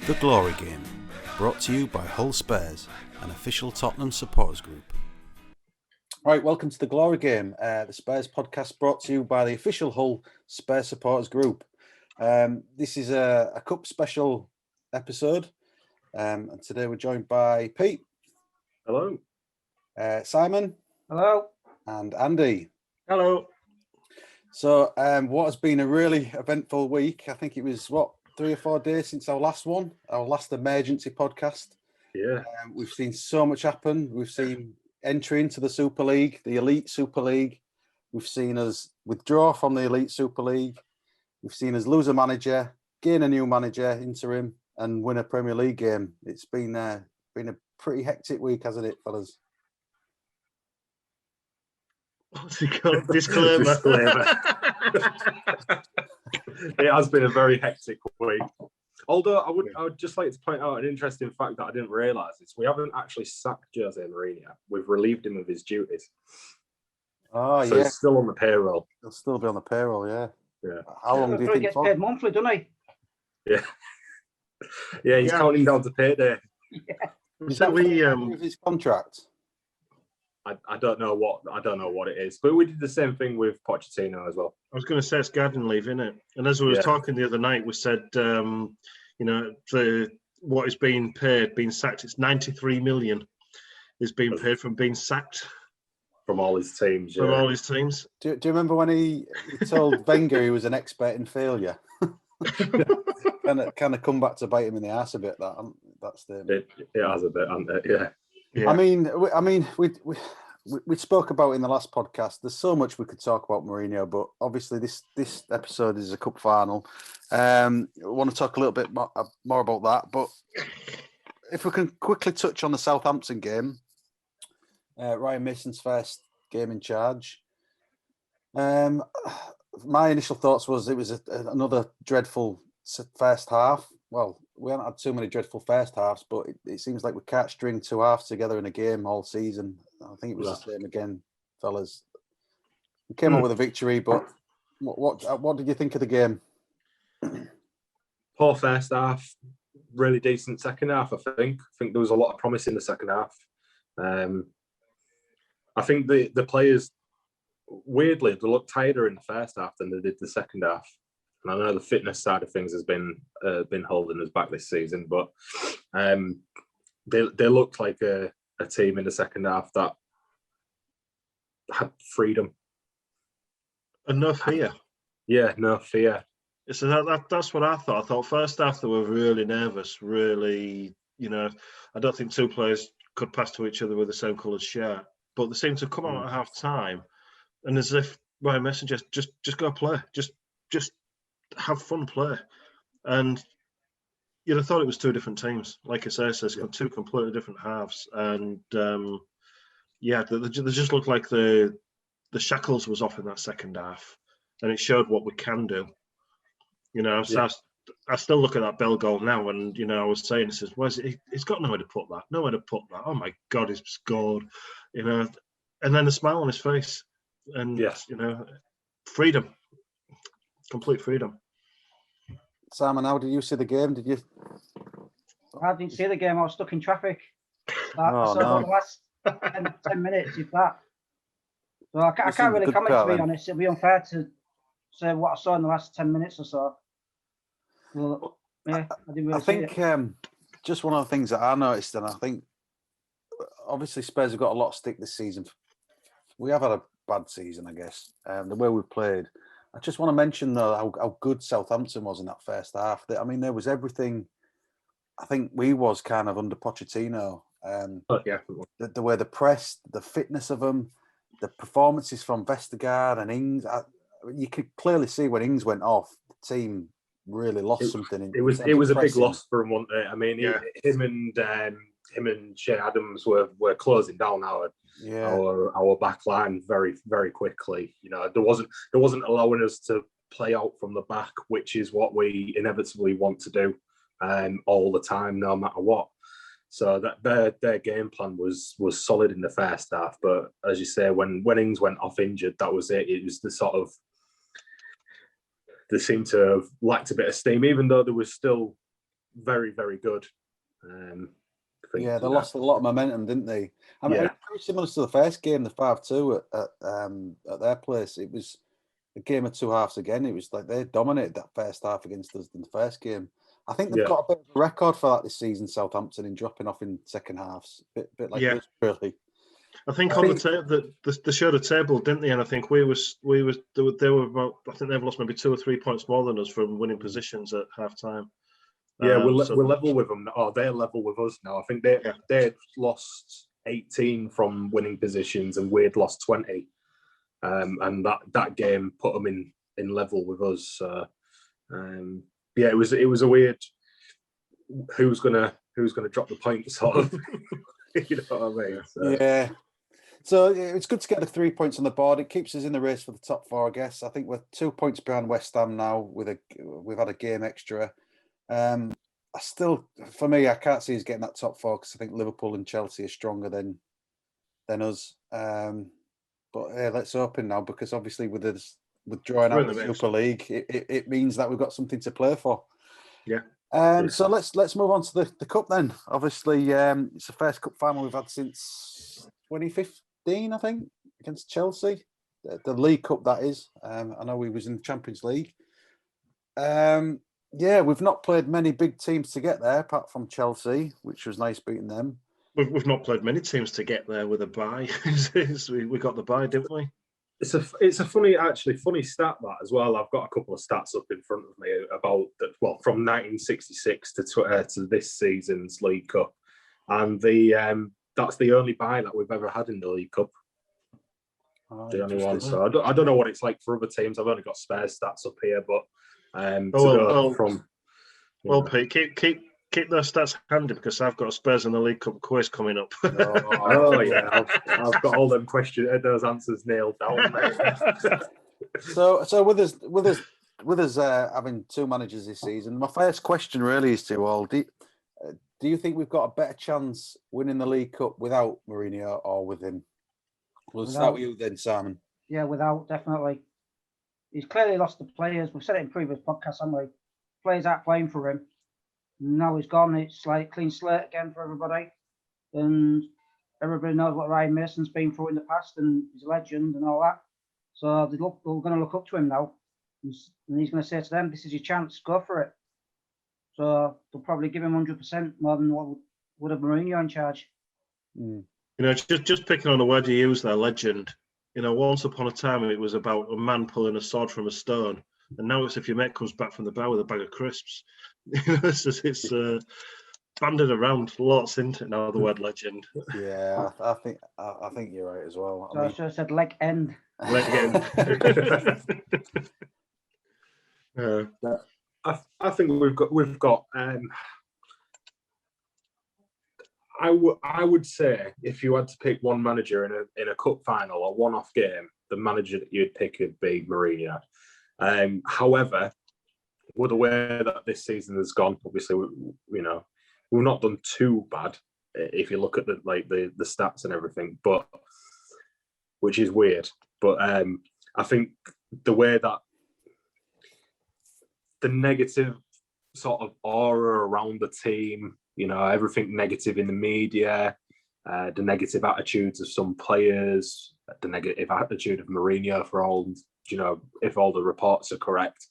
The Glory Game, brought to you by Hull Spares, an official Tottenham supporters group. Right, welcome to The Glory Game, the Spares podcast brought to you by the official Hull Spares supporters group. This is a Cup special episode, and today we're joined by Pete. Hello. Simon. Hello. And Andy. Hello. So, what has been a really eventful week? I think it was, 3 or 4 days since our last emergency podcast. Yeah. We've seen so much happen. We've seen entry into the Super League, the Elite Super League. We've seen us withdraw from the Elite Super League. We've seen us lose a manager, gain a new manager, interim, and win a Premier League game. It's been a pretty hectic week, hasn't it, fellas? What's it called? Disclaimer. It has been a very hectic week. Although I would just like to point out an interesting fact that I didn't realise is we haven't actually sacked Jose Mourinho. We've relieved him of his duties. Oh, so yeah. He's still on the payroll. He'll still be on the payroll, yeah. Yeah. How long do you think gets for? paid monthly, doesn't he? Yeah. Yeah, he's counting down to payday. Yeah. Is that with his contract? I don't know what it is, but we did the same thing with Pochettino as well. I was going to say it's garden leave, isn't it? And as we were talking the other night, we said, for what is being paid, being sacked, it's 93 million is being paid from being sacked from all his teams. From all his teams. Do you remember when he told Wenger he was an expert in failure? kind of come back to bite him in the ass a bit. That statement. It has a bit, hasn't it? Yeah. Yeah. I mean, we spoke about in the last podcast. There's so much we could talk about Mourinho, but obviously this episode is a cup final. I want to talk a little bit more about that. But if we can quickly touch on the Southampton game, Ryan Mason's first game in charge. My initial thoughts was it was another dreadful first half. Well, we haven't had too many dreadful first halves, but it seems like we can't string 2 halves together in a game all season. I think it was the same again, fellas. We came up with a victory, but what did you think of the game? Poor first half, really decent second half, I think. I think there was a lot of promise in the second half. I think the players, weirdly, they looked tireder in the first half than they did the second half. And I know the fitness side of things has been holding us back this season, but they looked like a team in the second half that had freedom and no fear. Yeah, no fear. So that's what I thought. I thought first half they were really nervous. Really, I don't think 2 players could pass to each other with the same coloured shirt, but they seemed to come out at half time, and as if Ryan Mason just go play, just have fun play. And you'd have thought it was 2 different teams. Like I say, it's got 2 completely different halves. And they just looked like the shackles was off in that second half. And it showed what we can do. So I still look at that Bell goal now, and I was saying, he's got nowhere to put that. Oh my God, he's scored. And then the smile on his face. And freedom. Complete freedom. Simon, how did you see the game? Did you? I didn't see the game. I was stuck in traffic. The last 10 minutes, if that. So I can't really comment, to be honest. It'd be unfair to say what I saw in the last 10 minutes or so. Well, yeah, I didn't really see it. Just one of the things that I noticed, and I think obviously Spurs have got a lot of stick this season. We have had a bad season, I guess. The way we've played. I just want to mention, though, how good Southampton was in that first half. I mean, there was everything I think we was kind of under Pochettino. The way the press, the fitness of them, the performances from Vestergaard and Ings. You could clearly see when Ings went off, the team really lost something. It was a big loss for him, wasn't it? I mean, him and Shea Adams were closing down our back line very, very quickly. There wasn't allowing us to play out from the back, which is what we inevitably want to do all the time, no matter what. So that their game plan was solid in the first half, but as you say, when Ings went off injured, that was it. It was the sort of, they seemed to have lacked a bit of steam, even though there was still very, very good. Yeah, they lost a lot of momentum, didn't they? I mean, very similar to the first game, the 5-2 at their place. It was a game of two halves again. It was like they dominated that first half against us in the first game. I think they've got a bit of a record for that this season, Southampton, in dropping off in second halves. Bit like us, really. I think on the they showed a table, didn't they? And I think they were about, I think they've lost maybe 2 or 3 points more than us from winning positions at half time. Yeah, we're level with them. Oh, they're level with us now. I think they'd lost 18 from winning positions, and we'd lost 20. And that game put them in level with us. It was a weird who's gonna drop the point sort of. You know what I mean? So. Yeah. So it's good to get the 3 points on the board. It keeps us in the race for the top four, I guess. I think we're 2 points behind West Ham now. We've had a game extra. For me, I can't see us getting that top four because I think Liverpool and Chelsea are stronger than us. But let's open now, because obviously with drawing out the Super League, it means that we've got something to play for. Yeah. So let's move on to the cup then. Obviously, it's the first cup final we've had since 2015, I think, against Chelsea. The League Cup, that is. I know we was in the Champions League. We've not played many big teams to get there, apart from Chelsea, which was nice beating them. We've not played many teams to get there with a bye. We got the bye, didn't we? It's a funny stat that as well. I've got a couple of stats up in front of me about that. Well, from 1966 to this season's League Cup, and that's the only bye that we've ever had in the League Cup. The only one. So I don't know what it's like for other teams. I've only got spare stats up here, but Pete, keep those stats handy, because I've got a Spurs in the League Cup quiz coming up. Yeah, I've got all them those answers nailed down. So with us having two managers this season, my first question really is to you all: do you think we've got a better chance winning the League Cup without Mourinho or with him? We'll start with you then, Simon. Yeah, without, definitely. He's clearly lost the players. We've said it in previous podcasts, haven't we? Players aren't playing for him. Now he's gone. It's like clean slate again for everybody. And everybody knows what Ryan Mason's been through in the past, and he's a legend and all that. So they're going to look up to him now. And he's going to say to them, this is your chance, go for it. So they'll probably give him 100% more than what would have Mourinho in charge. Mm. You know, just picking on the word you used there, legend. You know, once upon a time it was about a man pulling a sword from a stone, and now it's if your mate comes back from the bar with a bag of crisps. You know, it's banded around lots, isn't it? Now the word legend. Yeah, I think you're right as well. So I should have said leg end. Leg end. I think we've got. I would say if you had to pick one manager in a cup final, a one-off game, the manager that you'd pick would be Mourinho. However, with the way that this season has gone, obviously we've not done too bad if you look at the stats and everything, but which is weird. But I think the way that the negative sort of aura around the team, everything negative in the media, the negative attitudes of some players, the negative attitude of Mourinho for all, if all the reports are correct,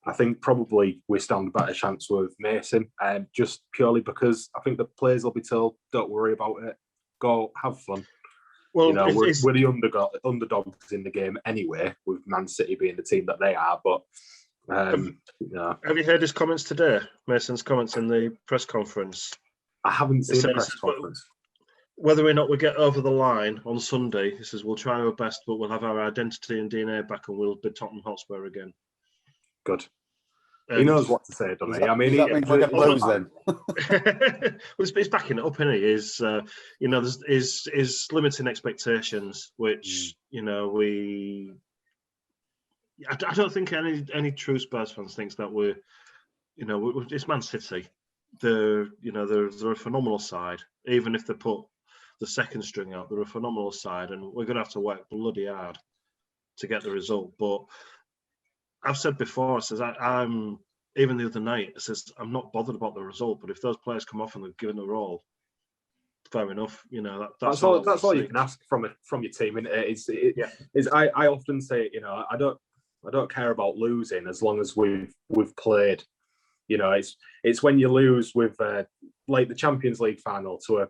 I think probably we stand a better chance with Mason, just purely because I think the players will be told, don't worry about it, go have fun. Well, we're the underdogs in the game anyway, with Man City being the team that they are, but have you heard his comments today? Mason's comments in the press conference. I haven't seen the press conference. Whether or not we get over the line on Sunday, he says we'll try our best, but we'll have our identity and DNA back, and we'll be Tottenham Hotspur again. Good. He knows what to say, doesn't he? I mean, that means we're going to lose then. Well, he's backing it up, isn't he? Is limiting expectations, which I don't think any true Spurs fans thinks that we're, it's Man City. They're a phenomenal side. Even if they put the second string out, they're a phenomenal side, and we're going to have to work bloody hard to get the result. But I've said before, I'm even the other night, it says, I'm not bothered about the result, but if those players come off and they're given their all, fair enough. You know, that's all. That's all you can ask from your team, isn't it? I often say, you know, I don't care about losing as long as we've played. You know, it's when you lose with like the Champions League final to a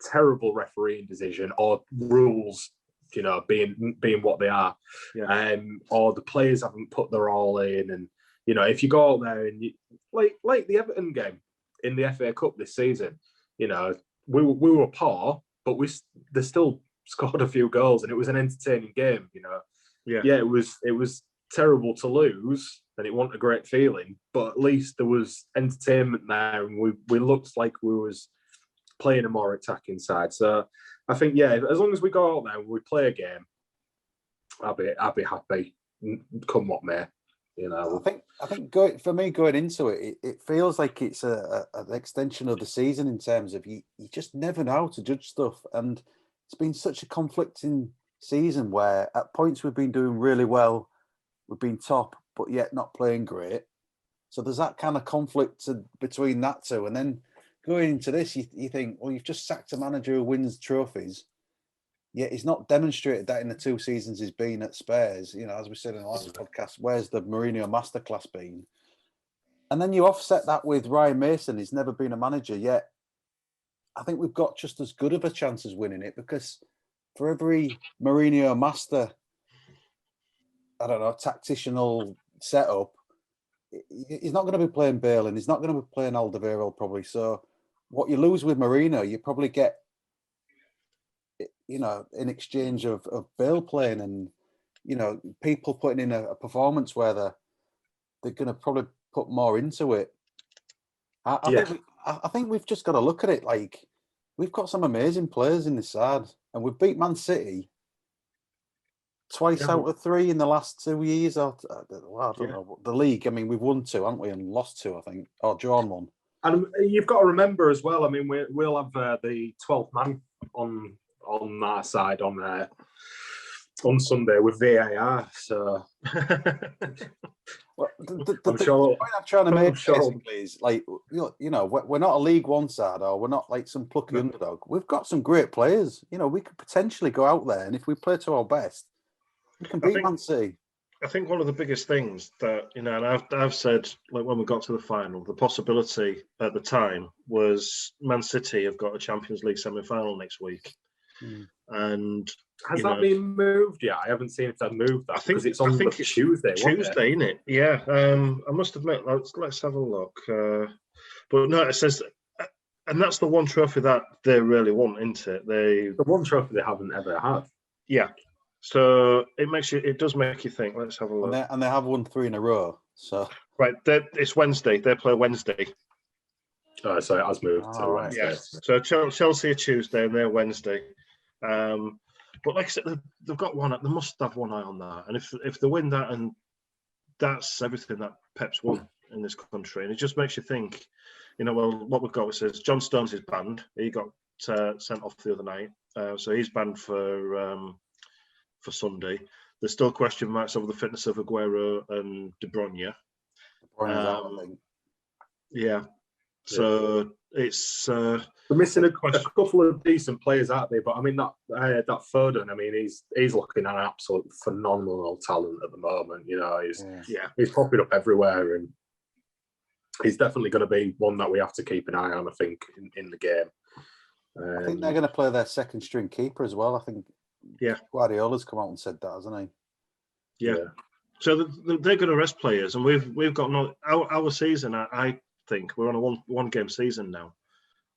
terrible refereeing decision or rules, you know, being what they are, or the players haven't put their all in, and you know, if you go out there and you like the Everton game in the FA Cup this season, you know, we were poor, but they still scored a few goals, and it was an entertaining game. You know, it was terrible to lose, and it wasn't a great feeling, but at least there was entertainment there, and we looked like we was playing a more attacking side. So I think, as long as we go out there and we play a game, I'll be happy, come what may. You know, I think going into it, it feels like it's an extension of the season in terms of you just never know how to judge stuff, and it's been such a conflicting season where at points we've been doing really well, we've been top, but yet not playing great. So there's that kind of conflict between that two, and then going into this, you think, well, you've just sacked a manager who wins trophies. Yet he's not demonstrated that in the 2 seasons he's been at Spurs. You know, as we said in the last podcast, where's the Mourinho masterclass been? And then you offset that with Ryan Mason. He's never been a manager yet. I think we've got just as good of a chance as winning it, because for every Mourinho master, I don't know, tactical setup, he's not going to be playing Bale and he's not going to be playing Alderweireld probably. So what you lose with Mourinho, you probably get, you know, in exchange of Bale playing and, you know, people putting in a performance where they're going to probably put more into it. I think we've just got to look at it like we've got some amazing players in this side, and we've beat Man City twice out of 3 in the last 2 years. I don't know. The league, I mean, we've won 2, haven't we, and lost 2, I think, or drawn 1. And you've got to remember as well, I mean, we'll have the 12th man on our side on Sunday with VAR. So well, the point I'm trying to make basically is, like, you know, we're not a League One side, or we're not like some plucky underdog. We've got some great players. You know, we could potentially go out there, and if we play to our best, we can beat Man City. I think one of the biggest things that, you know, and I've said, like, when we got to the final, the possibility at the time was Man City have got a Champions League semi-final next week. And has that been moved yet? I haven't seen if they've moved that. I think it's Tuesday. Tuesday, isn't it? Yeah. I must admit, let's have a look. But no, it says, and that's the one trophy that they really want, isn't it? The one trophy they haven't ever had. Yeah. So it does make you think. Let's have a look. And they have won 3 in a row. So right, it's Wednesday. They play Wednesday. Oh, so it has moved to Wednesday. Yeah. So Chelsea are Tuesday and they're Wednesday. But like I said, they've got one. They must have one eye on that. And if they win that, and that's everything that Pep's won in this country, and it just makes you think. You know, well, what we've got is John Stones is banned. He got sent off the other night, so he's banned for Sunday. There's still question marks over the fitness of Aguero and De Bruyne. Yeah. So it's they're missing a couple of decent players, aren't they? But I mean that Foden, I mean he's looking at an absolute phenomenal talent at the moment. You know, he's popping up everywhere, and he's definitely going to be one that we have to keep an eye on. I think in the game. I think they're going to play their second string keeper as well. I think. Yeah, Guardiola's come out and said that, hasn't he? Yeah. So they're going to rest players, and we've got our season. I think we're on a one game season now.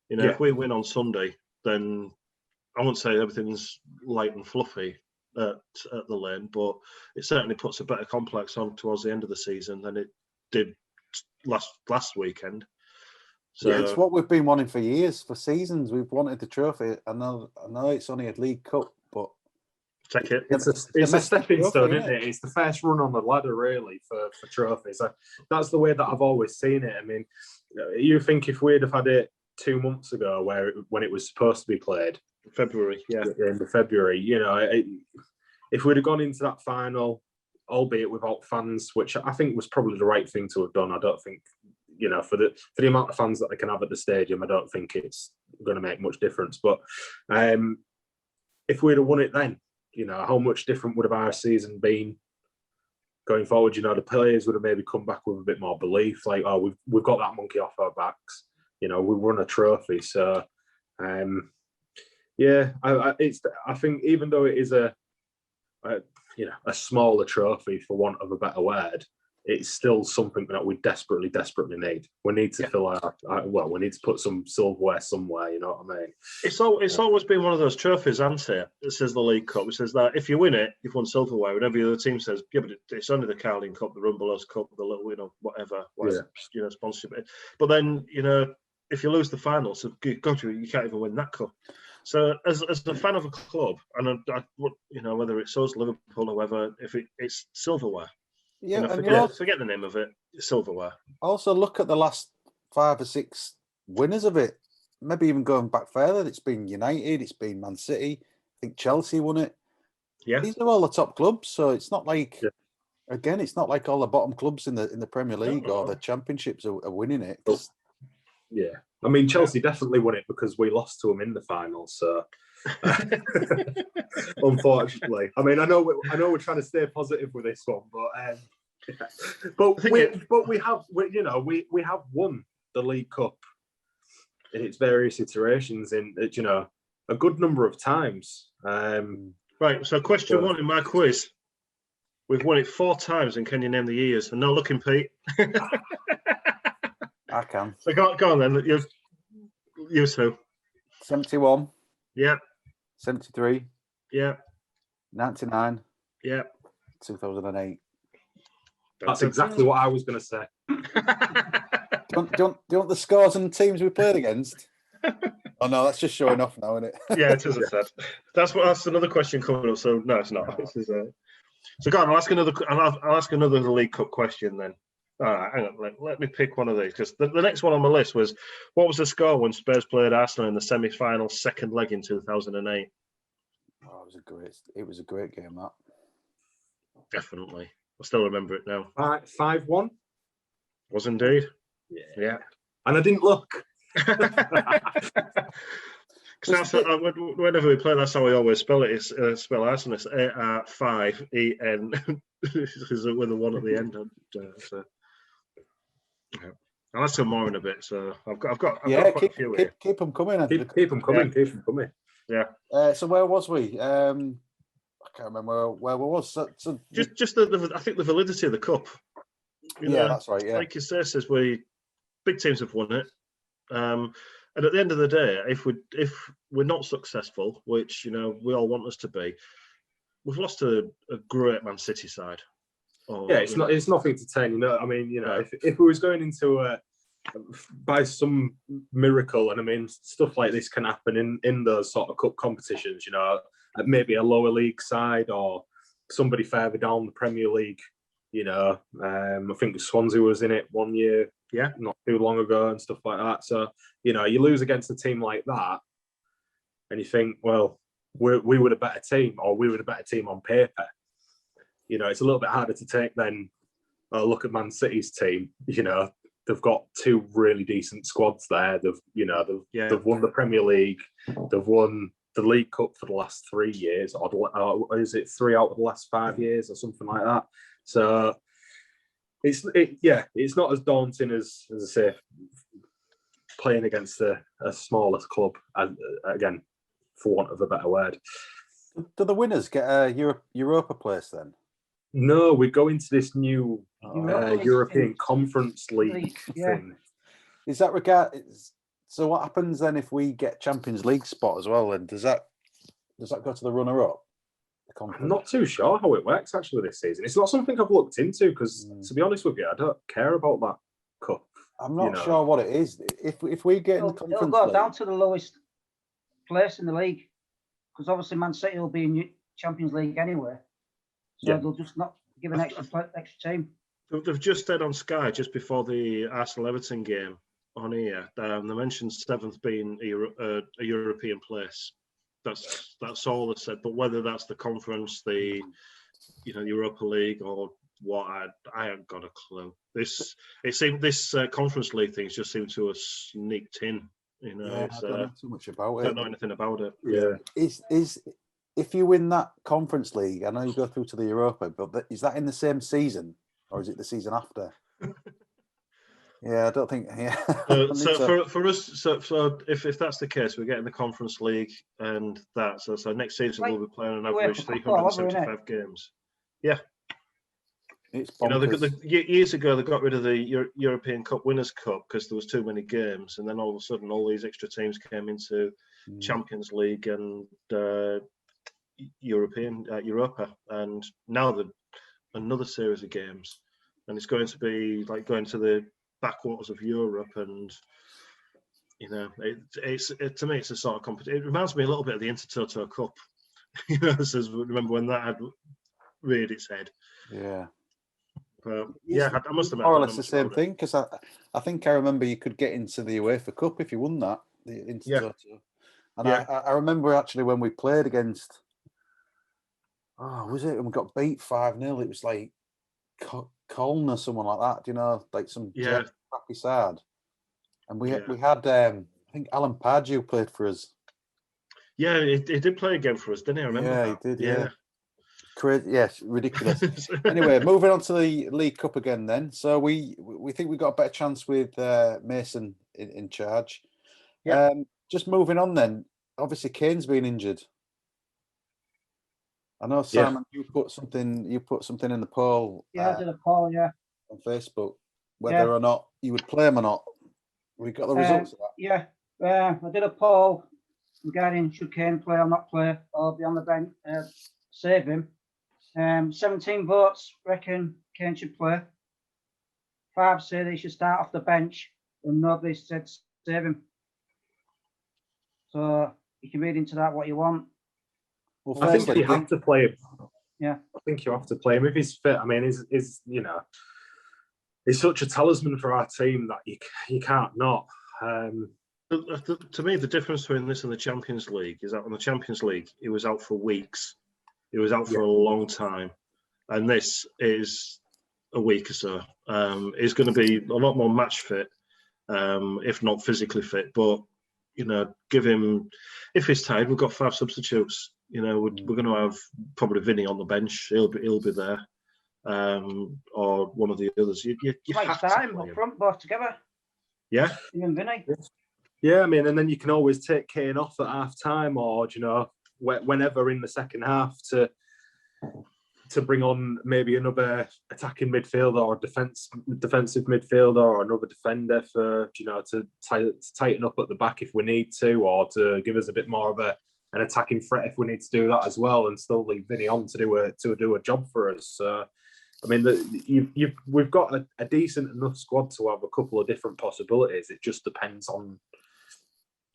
You know, if we win on Sunday, then I won't say everything's light and fluffy at the Lane, but it certainly puts a better complex on towards the end of the season than it did last weekend. So it's what we've been wanting for years, for seasons. We've wanted the trophy. I know it's only a League Cup, but take it. It's a stepping stone, isn't it? It's the first run on the ladder, really, for trophies. That's the way that I've always seen it. I mean, you think if we'd have had it 2 months ago, when it was supposed to be played, February, in February, you know, if we'd have gone into that final albeit without fans, which I think was probably the right thing to have done. I don't think, for the amount of fans that they can have at the stadium, I don't think it's going to make much difference. But if we'd have won it then, how much different would have our season been going forward? The players would have maybe come back with a bit more belief, like, oh, we've got that monkey off our backs. We won a trophy. So, I think even though it is a smaller trophy, for want of a better word, it's still something that we desperately need. We need to fill we need to put some silverware somewhere, you know what I mean? It's always been one of those trophies, hasn't it? It says the League Cup. It says that if you win it, you've won silverware. And every other team says, yeah, but it's only the Carling Cup, the Rumbelows Cup, the little, whatever sponsorship. But then, if you lose the finals, you can't even win that cup. So as a fan of a club, and whether it's us, Liverpool, or whoever, if it's silverware. Yeah, forget the name of it. It's silverware. Also, look at the last 5 or 6 winners of it. Maybe even going back further, it's been United, it's been Man City. I think Chelsea won it. Yeah, these are all the top clubs. So it's not like, again, it's not like all the bottom clubs in the Premier League or the Championships are winning it. Yeah, I mean, Chelsea definitely won it because we lost to them in the final. So, unfortunately, I mean, I know we're trying to stay positive with this one, but we have won the League Cup in its various iterations in a good number of times. Right. So, question 1 in my quiz: we've won it 4 times, and can you name the years? And no looking, Pete. I can. So go on then. You two. 71. Yeah. 73. Yeah. 99. Yeah. 2008. That's exactly what I was going to say. Do you want the scores and teams we played against? Oh no, that's just showing off now, isn't it? Yeah, it is. I said. That's another question coming up. So no, it's not. This is So go on. I'll ask another League Cup question then. All right, hang on. Let me pick one of these, because the next one on my list was, what was the score when Spurs played Arsenal in the semi-final second leg in 2008? Oh, it was a great game, that. Definitely. I still remember it now. 5-1? Was indeed. Yeah. And I didn't look. Whenever we play, that's how we always spell it. It's spell Arsenal. It's A-R-5-E-N with a 1 at the end. I'll ask some more in a bit. So I've got quite a few here. Keep them coming. Keep them coming. Keep them coming. Yeah. So where was we? I can't remember where we was. So just I think the validity of the cup. That's right. Yeah, like you say, says big teams have won it. And at the end of the day, if we're not successful, which we all want us to be, we've lost a great Man City side. It's nothing to 10. I mean, if we was going into by some miracle, and I mean, stuff like this can happen in those sort of cup competitions. Maybe a lower league side or somebody further down the Premier League. I think Swansea was in it one year, not too long ago, and stuff like that. So, you lose against a team like that, and you think, well, we were a better team, or we were a better team on paper. It's a little bit harder to take than look at Man City's team. They've got 2 really decent squads there. They've won the Premier League. They've won the League Cup for the last 3 years, or is it 3 out of the last 5 years, or something like that? So it's not as daunting as I say, playing against a smaller club. Again, for want of a better word. Do the winners get a Europa place then? No, we go into this new European Conference League thing. Is that So what happens then if we get Champions League spot as well? And does that go to the runner-up? I'm not too sure how it works actually this season. It's not something I've looked into because, to be honest with you, I don't care about that cup. I'm not sure what it is. If we get in the Conference League, it'll go down to the lowest place in the league, because obviously Man City will be in Champions League anyway. So they'll just not give an extra team. They've just said on Sky just before the Arsenal-Everton game on here, they mentioned 7th being a European place. That's all they said. But whether that's the conference, the Europa League or what? I haven't got a clue. This Conference League things just seem to have sneaked in. I don't know too much about it. Don't know anything about it. Yeah. Is if you win that Conference League, I know you go through to the Europa, but is that in the same season or is it the season after? Yeah, I don't think. Yeah. For us, so if that's the case, we're getting the Conference League and that. So next season we'll be playing on average 375 games. Yeah. It's years ago they got rid of the European Cup Winners' Cup because there was too many games, and then all of a sudden all these extra teams came into Champions League and Europa, and now another series of games, and it's going to be like going to the backwaters of Europe, and to me it's a sort of competition. It reminds me a little bit of the Intertoto Cup. Remember when that had reared its head? Yeah. But I must admit, more or less the same thing, because I think I remember you could get into the UEFA Cup if you won that, the Intertoto. And I remember actually when we played against, was it? And we got beat 5-0. It was like Colne or someone like that, like some crappy side. And we had, I think Alan Pardew played for us. Yeah, he did play again for us, didn't he? I remember that. He did, yeah. Crazy, yes, ridiculous. Anyway, moving on to the League Cup again then. So we think we got a better chance with Mason in charge. Yeah. Just moving on then, obviously Kane's been injured. I know, Simon, you put something in the poll. Yeah, I did a poll, on Facebook, whether or not you would play him or not. We got the results of that. Yeah, I did a poll regarding should Kane play or not play or be on the bench, save him. 17 votes reckon Kane should play. 5 say they should start off the bench, and nobody said save him. So you can read into that what you want. Well, I think you have to play him. Yeah, I think you have to play him if he's fit. I mean, he's such a talisman for our team that you can't not. To me, the difference between this and the Champions League is that on the Champions League, he was out for weeks. He was out for a long time, and this is a week or so. He's going to be a lot more match fit, if not physically fit. But give him, if he's tired, we've got 5 substitutes. We're going to have probably Vinny on the bench. He'll be there, or one of the others. You might start him up front, both together. Yeah, him and Vinny. Yeah, I mean, and then you can always take Kane off at half time, or whenever in the second half to bring on maybe another attacking midfielder or defensive midfielder or another defender for to tighten up at the back if we need to, or to give us a bit more of an attacking threat if we need to do that as well, and still leave Vinny on to do a job for us. I mean, we've got a decent enough squad to have a couple of different possibilities. It just depends on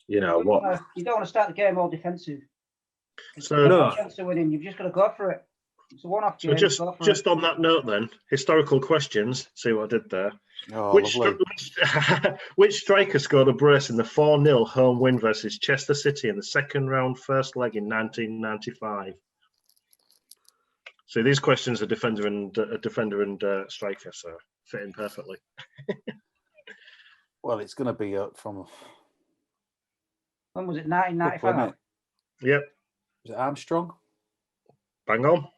what. You don't want to start the game all defensive. So no chance of winning. You've just got to go for it. It's a one-off game. So just on that note, then, historical questions. See what I did there. Oh, which striker scored a brace in the 4-0 home win versus Chester City in the second round first leg in 1995? So these questions are defender and striker, so fit in perfectly. Well, it's going to be from. When was it? 1995. Yep. Was it Armstrong? Bang on.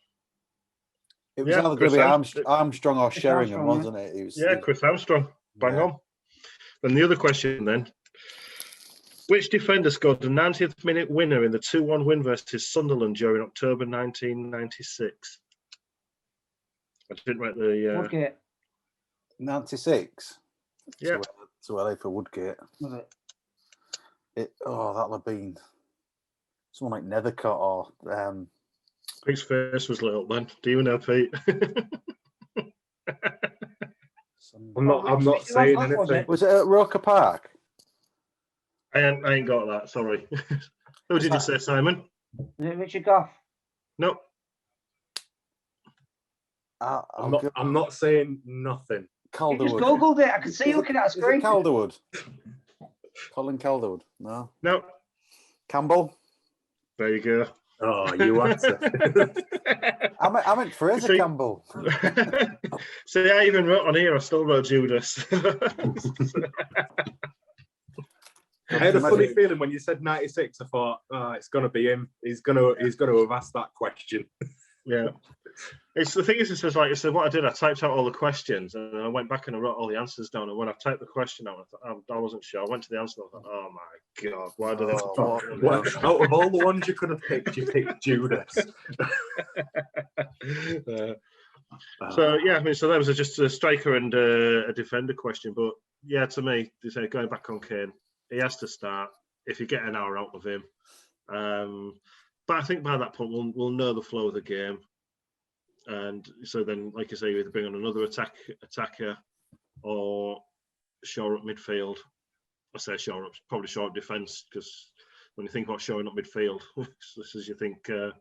It was either going to be Armstrong or Sheringham, wasn't it? It was, Chris Armstrong. Bang on. Then the other question then. Which defender scored the 90th minute winner in the 2-1 win versus Sunderland during October 1996? I didn't write the... Woodgate. 96? Yeah. Too early for Woodgate. Was it? That'll have been someone like Nethercott or... Pete's face was lit up then. Do you know, Pete? I'm not saying anything. Was it at Roker Park? I ain't got that, sorry. Who did you say, Simon? Is it Richard Goff? Nope. I'm not saying nothing. Calderwood. You just googled it. I can see you looking at a screen. Calderwood. Colin Calderwood. No. No. Campbell. There you go. Oh, you answer. I meant Fraser Campbell. See, I even wrote on here, I still wrote Judas. I had a funny feeling when you said 96. I thought, it's going to be him. He's going to have asked that question. Yeah. It's the thing is, it says like, so what I did, I typed out all the questions and then I went back and I wrote all the answers down. And when I typed the question out, I wasn't sure. I went to the answer and I thought, oh my God, why did I? Out of all the ones you could have picked, you picked Judas. So yeah, I mean, so that was just a striker and a defender question. But yeah, to me, they say going back on Kane, he has to start if you get an hour out of him. But I think by that point we'll know the flow of the game. And so then, like I say, you either bring on another attacker or shore up midfield. I say shore up, probably shore up defence, because when you think about shoring up midfield, this is you think. You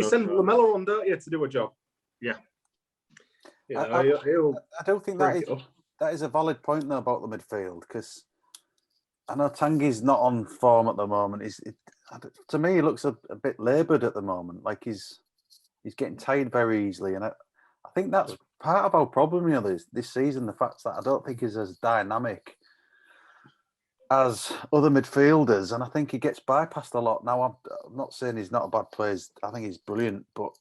send Lamella on, don't you, to do a job? Yeah. I don't think that is a valid point though about the midfield, because I know Tanguy's not on form at the moment. To me, he looks a bit laboured at the moment, like he's getting tired very easily, and I think that's part of our problem, this season. The fact that I don't think he's as dynamic as other midfielders, and I think he gets bypassed a lot. Now, I'm not saying he's not a bad player. I think he's brilliant, but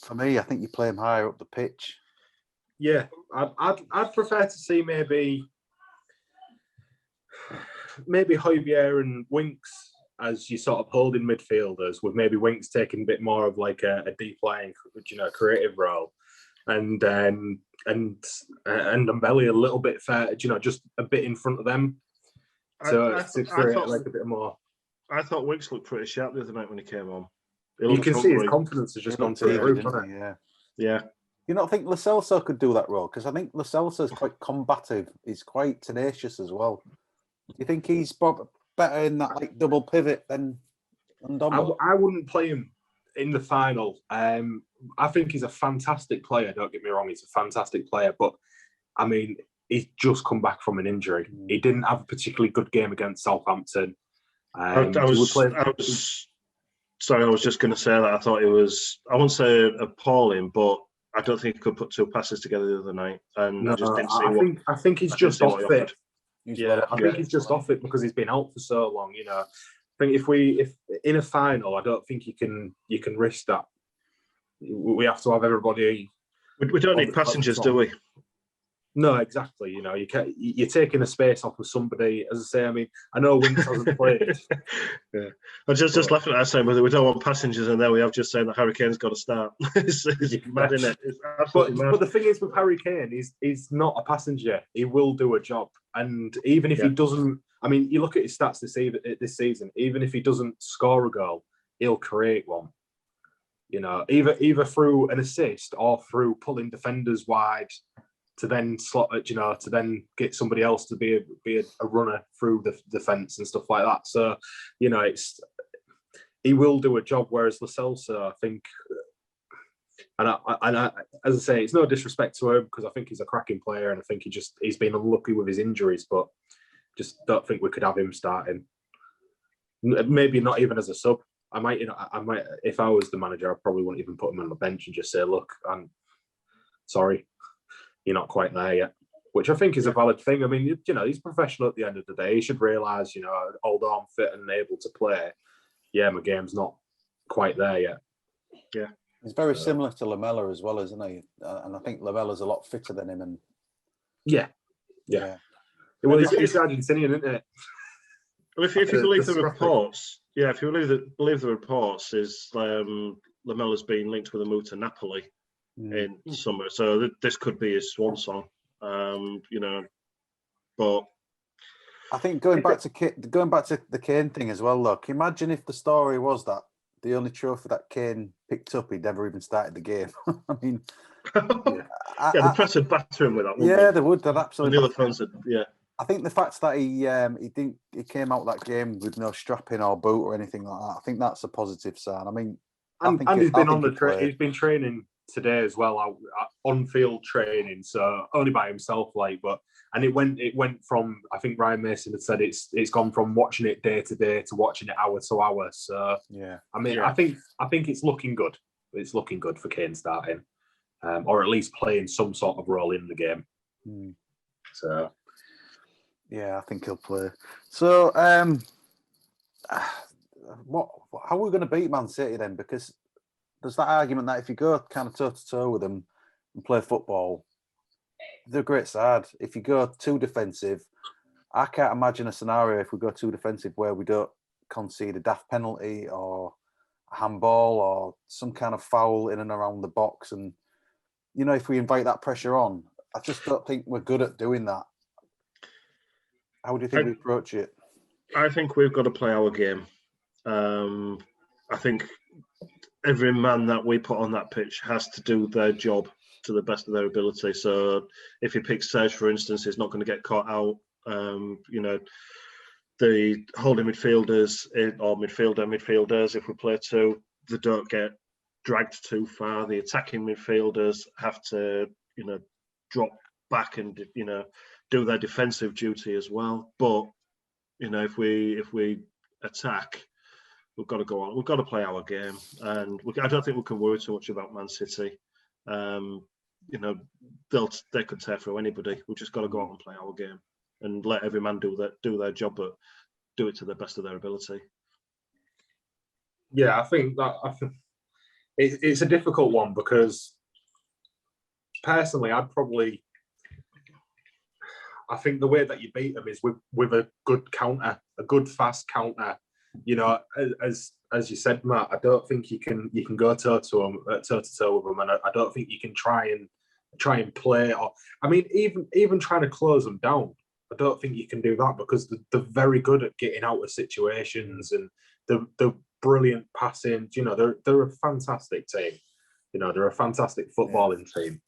for me, I think you play him higher up the pitch. Yeah, I'd prefer to see maybe Højbjerg and Winks as you sort of holding midfielders, with maybe Winks taking a bit more of like a deep lying, creative role, and Mbele a little bit fair, just a bit in front of them to create like a bit more. I thought Winks looked pretty sharp the other night when he came on. You can see his confidence has just gone through the roof, hasn't it? Yeah. You don't think Lo Celso could do that role? Because I think Lo Celso is quite combative. He's quite tenacious as well. Do you think he's better in that like double pivot than Ndombele? I wouldn't play him in the final. I think he's a fantastic player. Don't get me wrong, he's a fantastic player. But I mean, he's just come back from an injury. He didn't have a particularly good game against Southampton. I was just going to say that I thought it was, I won't say appalling, but I don't think he could put two passes together the other night, and I just didn't see I think he's just off it. I think he's just off it because he's been out for so long. I think if in a final, I don't think you can risk that. We have to have everybody. We don't need passengers, do we? No, exactly. You're taking a space off of somebody. As I say, I mean, I know Winks hasn't played. Yeah, I just laughing at that saying whether we don't want passengers, and there we have just saying that Harry Kane's got to start. It's mad, isn't it? It's absolutely mad. But the thing is with Harry Kane, he's not a passenger. He will do a job, and even if he doesn't, I mean, you look at his stats this season. Even if he doesn't score a goal, he'll create one. Either through an assist or through pulling defenders wide, to then slot it, to then get somebody else to be a runner through the defence and stuff like that. So, he will do a job. Whereas Lo Celso, I think, and I, as I say, it's no disrespect to him because I think he's a cracking player and I think he's been unlucky with his injuries, but just don't think we could have him starting. Maybe not even as a sub. I might, if I was the manager, I probably wouldn't even put him on the bench and just say, look, I'm sorry, you're not quite there yet, which I think is a valid thing. I mean, he's professional at the end of the day. He should realise, although I'm fit and able to play, my game's not quite there yet. Yeah. He's very similar to Lamella as well, isn't he? And I think Lamella's a lot fitter than him. And yeah. Well, it's Argentinian, isn't it? Well, if you believe the reports, if you believe the reports, is Lamella's been linked with a move to Napoli in summer, so this could be his swan song, But I think going back to the Kane thing as well, look, imagine if the story was that the only trophy that Kane picked up, he'd never even started the game. I mean, the press would batter him with that. They would. They'd absolutely. And the other fans would, I think the fact that he came out that game with no strapping or boot or anything like that, I think that's a positive sign. I mean, he's been on the he's been training today as well, on-field training, so only by himself, and it went from, I think Ryan Mason had said it's gone from watching it day to day to watching it hour to hour. So yeah, I mean, I think it's looking good. It's looking good for Kane starting, or at least playing some sort of role in the game. So yeah, I think he'll play. So how are we going to beat Man City then? Because there's that argument that if you go kind of toe to toe with them and play football, they're a great side. If you go too defensive, I can't imagine a scenario if we go too defensive where we don't concede a daft penalty or a handball or some kind of foul in and around the box. And, you know, if we invite that pressure on, I just don't think we're good at doing that. How do you think we approach it? I think we've got to play our game. I think every man that we put on that pitch has to do their job to the best of their ability. So if you pick Serge, for instance, he's not going to get caught out. You know, the holding midfielders or midfielders, if we play two, they don't get dragged too far. The attacking midfielders have to, you know, drop back and, you know, do their defensive duty as well. But, you know, if we attack, we've got to go on. We've got to play our game, and I don't think we can worry too much about Man City. You know, they could tear through anybody. We've just got to go out and play our game and let every man do their job, but do it to the best of their ability. Yeah, I think it's a difficult one because personally, I think the way that you beat them is with a good counter, a good fast counter. You know, as you said, Matt, I don't think you can go toe to toe with them, and I don't think you can try and play. Or I mean, even trying to close them down, I don't think you can do that because they're very good at getting out of situations and the brilliant passing. You know, they're a fantastic team. You know, they're a fantastic footballing team.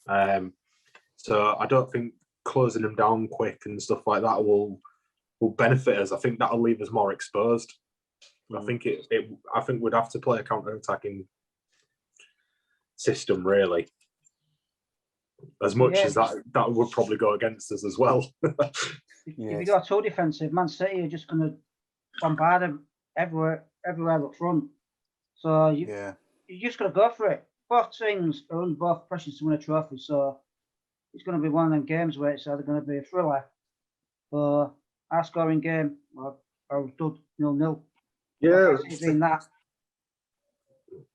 So I don't think closing them down quick and stuff like that will benefit us. I think that'll leave us more exposed. I think I think we'd have to play a counter-attacking system, really. As much as that would probably go against us as well. If you go too defensive, Man City are just going to bombard them everywhere up front. So you're just going to go for it. Both teams are under both pressures to win a trophy, so it's going to be one of them games where it's either going to be a thriller or our scoring game or dud 0-0. Yeah, that.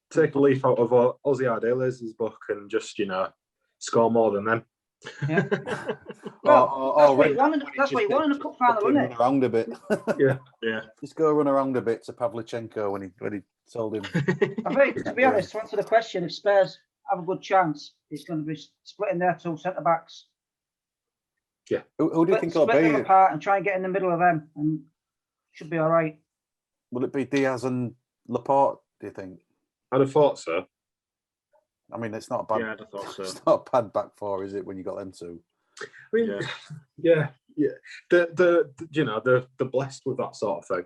Take a leaf out of Ozzy Ardele's book and just, you know, score more than them. Yeah. Well, that's what you want in a cup final, isn't it? Run around a bit. Yeah. Just go run around a bit to Pavlyuchenko when he told him. I think, to be honest, to answer the question, if Spurs have a good chance, it's going to be splitting their two centre backs. Yeah. Who do you think it'll be? Split them apart and try and get in the middle of them, and should be all right. Will it be Diaz and Laporte, do you think? I'd have thought so. I mean, it's not bad. Yeah, I'd have thought so. It's not a bad back four, is it, when you got them two? I mean, yeah. The you know, they're blessed with that sort of thing.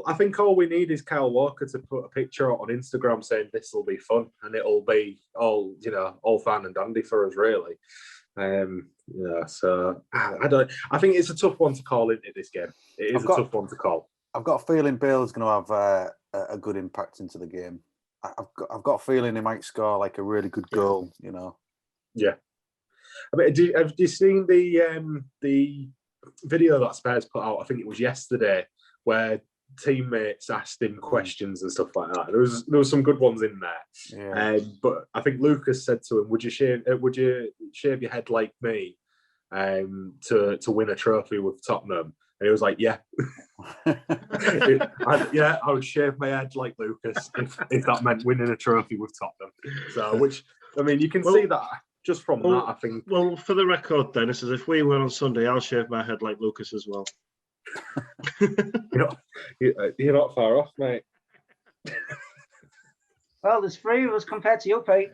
I think all we need is Kyle Walker to put a picture out on Instagram saying this will be fun, and it'll be all, you know, all fun and dandy for us, really. So I think it's a tough one to call into this game. It is a tough one to call. I've got a feeling Bale's going to have a good impact into the game. I've got a feeling he might score like a really good goal, you know. Yeah. I mean, have you seen the video that Spurs put out? I think it was yesterday, where teammates asked him questions and stuff like that. There was some good ones in there. Yeah. But I think Lucas said to him, "Would you shave your head like me, to win a trophy with Tottenham?" And he was like, "Yeah, I would shave my head like Lucas if that meant winning a trophy with Tottenham." So, which, I mean, you can see that just from that. I think. Well, for the record, Dennis, as if we were on Sunday, I'll shave my head like Lucas as well. You're not far off, mate. Well, there's three of us compared to you, Pete.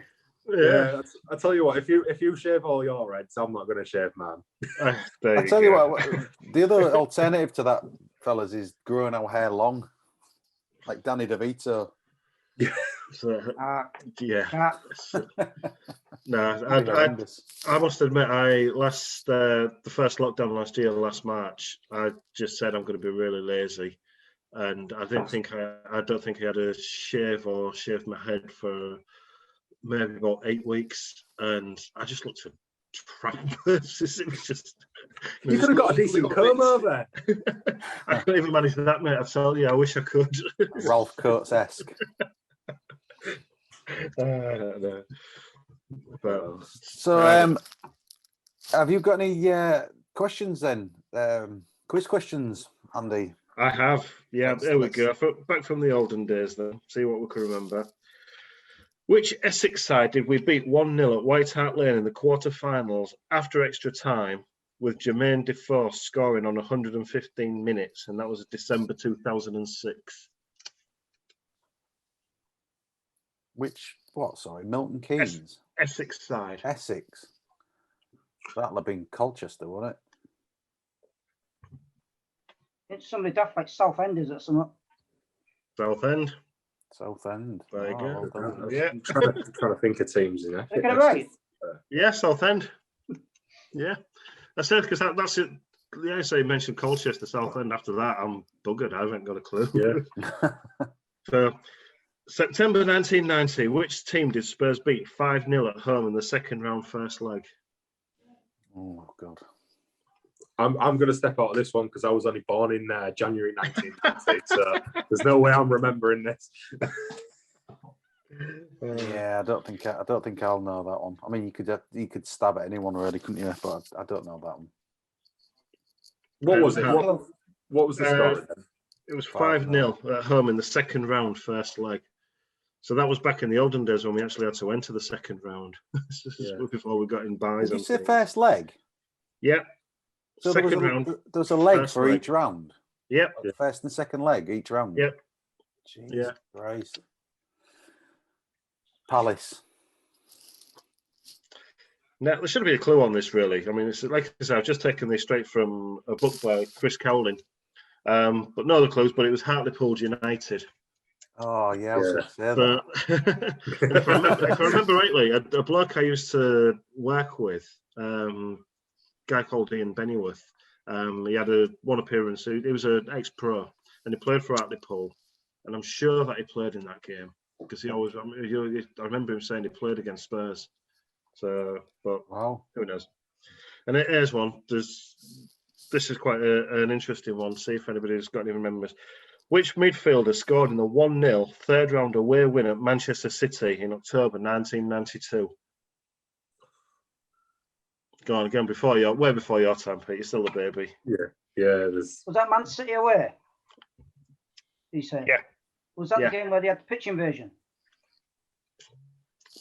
Yeah, I tell you what, if you shave all your heads, I'm not going to shave mine. I tell you what, the other alternative to that, fellas, is growing our hair long, like Danny DeVito. So, yeah. I must admit, the first lockdown last year, last March, I just said I'm going to be really lazy, and I don't think I had a shave or shaved my head for maybe about 8 weeks, and I just looked at trappers. It was just you could have got a decent comb over there. I couldn't even manage that, mate. I tell you, I wish I could. Ralph Coates-esque. No. But, so, have you got any questions then? Quiz questions, Andy? I have. Yeah, there we go. Back from the olden days then. See what we can remember. Which Essex side did we beat 1-0 at White Hart Lane in the quarter-finals after extra time, with Jermaine Defoe scoring on 115 minutes, and that was December 2006? Sorry, Milton Keynes? Essex side. Essex. That'll have been Colchester, won't it? It's somebody daft like Southend, is it something? Southend. There you go. Well, yeah. I'm trying to think of teams, you know. Did I get it right? Yeah, Southend. Yeah. That's it, because that's it. Yeah, so you mentioned Colchester, Southend. After that, I'm buggered. I haven't got a clue. Yeah. So, September 1990, which team did Spurs beat 5-0 at home in the second round first leg? Oh, God. I'm going to step out of this one because I was only born in January 1990, so there's no way I'm remembering this. Yeah, I don't think I'll know that one. I mean, you could stab at anyone really, couldn't you? But I don't know that one. What was it? What was the score then? It was 5-0 at home in the second round first leg. So that was back in the olden days when we actually had to enter the second round. Before we got in buys. Did you say first leg? Yeah. So second round. There was a leg for each round? Yep. First and second leg each round? Yep. Jesus Christ. Palace. Now, there shouldn't be a clue on this, really. I mean, it's like I said, I've just taken this straight from a book by Chris Cowling. But no other clues, but it was Hartlepool United. Oh, yeah, I was going to say that. if I remember rightly, a bloke I used to work with, guy called Ian Bennyworth, he had one appearance. He was an ex-pro, and he played for Hartlepool, and I'm sure that he played in that game because I remember him saying he played against Spurs. So, but who knows? And here's one. This is quite an interesting one. See if anybody's got any remembers. Which midfielder scored in the 1-0 third round away win at Manchester City in October 1992? Go on again way before your time, Pete. You're still a baby. Yeah. Was that Man City away? He said. Yeah. Was that the game where they had the pitch invasion?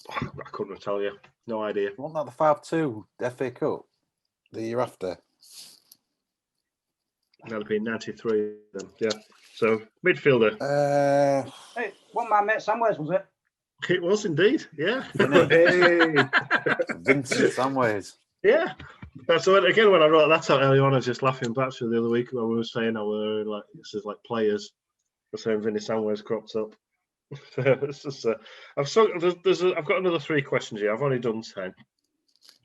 I couldn't tell you. No idea. Wasn't that the 5-2 FA Cup the year after? That'd have been 93 then. Yeah. So midfielder. Hey, one my mate Samways, was it? It was indeed. Yeah. Vincent Samways. Yeah. So again, when I wrote that out earlier on, I was just laughing back to the other week when we were saying how we're like this is like players. We're saying Vinny Samways cropped up. It's just, I've got another 3 questions here. I've only done 10.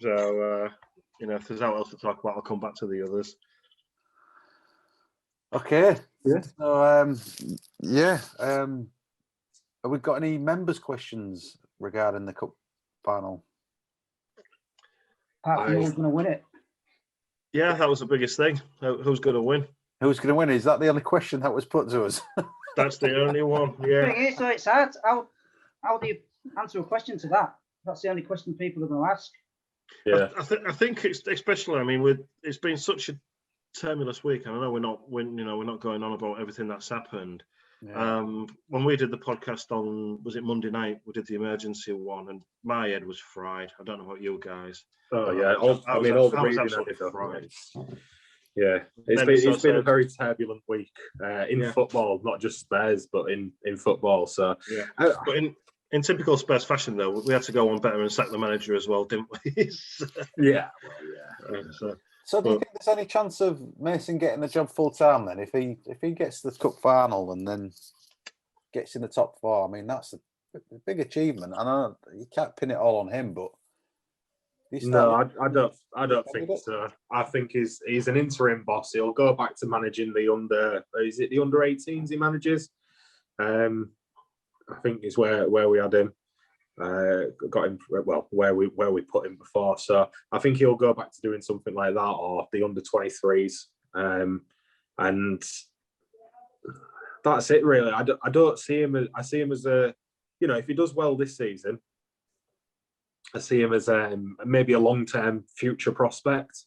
So if there's anything else to talk about, I'll come back to the others. Okay. Yeah. So have we got any members' questions regarding the cup final? Apart from who's going to win it? Yeah, that was the biggest thing. Who's going to win? Who's going to win? Is that the only question that was put to us? That's the only one. Yeah. So it's hard. How do you answer a question to that? That's the only question people are going to ask. Yeah. I think it's especially. I mean, it's been such a tumultuous week, and I know we're not going on about everything that's happened. Yeah. When we did the podcast on, was it Monday night? We did the emergency one, and my head was fried. I don't know about you guys. Oh yeah, all the reading fried. Yeah, it's been a very turbulent week in football, not just Spurs, but in football. So yeah, but in typical Spurs fashion, though, we had to go on better and sack the manager as well, didn't we? So do you think there's any chance of Mason getting the job full time then? If he gets the cup final and then gets in the top 4, I mean, that's a big achievement. I know you can't pin it all on him, but no, I don't think so. I think he's an interim boss. He'll go back to managing the under. Is it the under 18s he manages? I think is where we had him. Got him where we put him before. So I think he'll go back to doing something like that, or the under 23s. And that's it really. I don't see him. I see him as a, if he does well this season, I see him as maybe a long-term future prospect.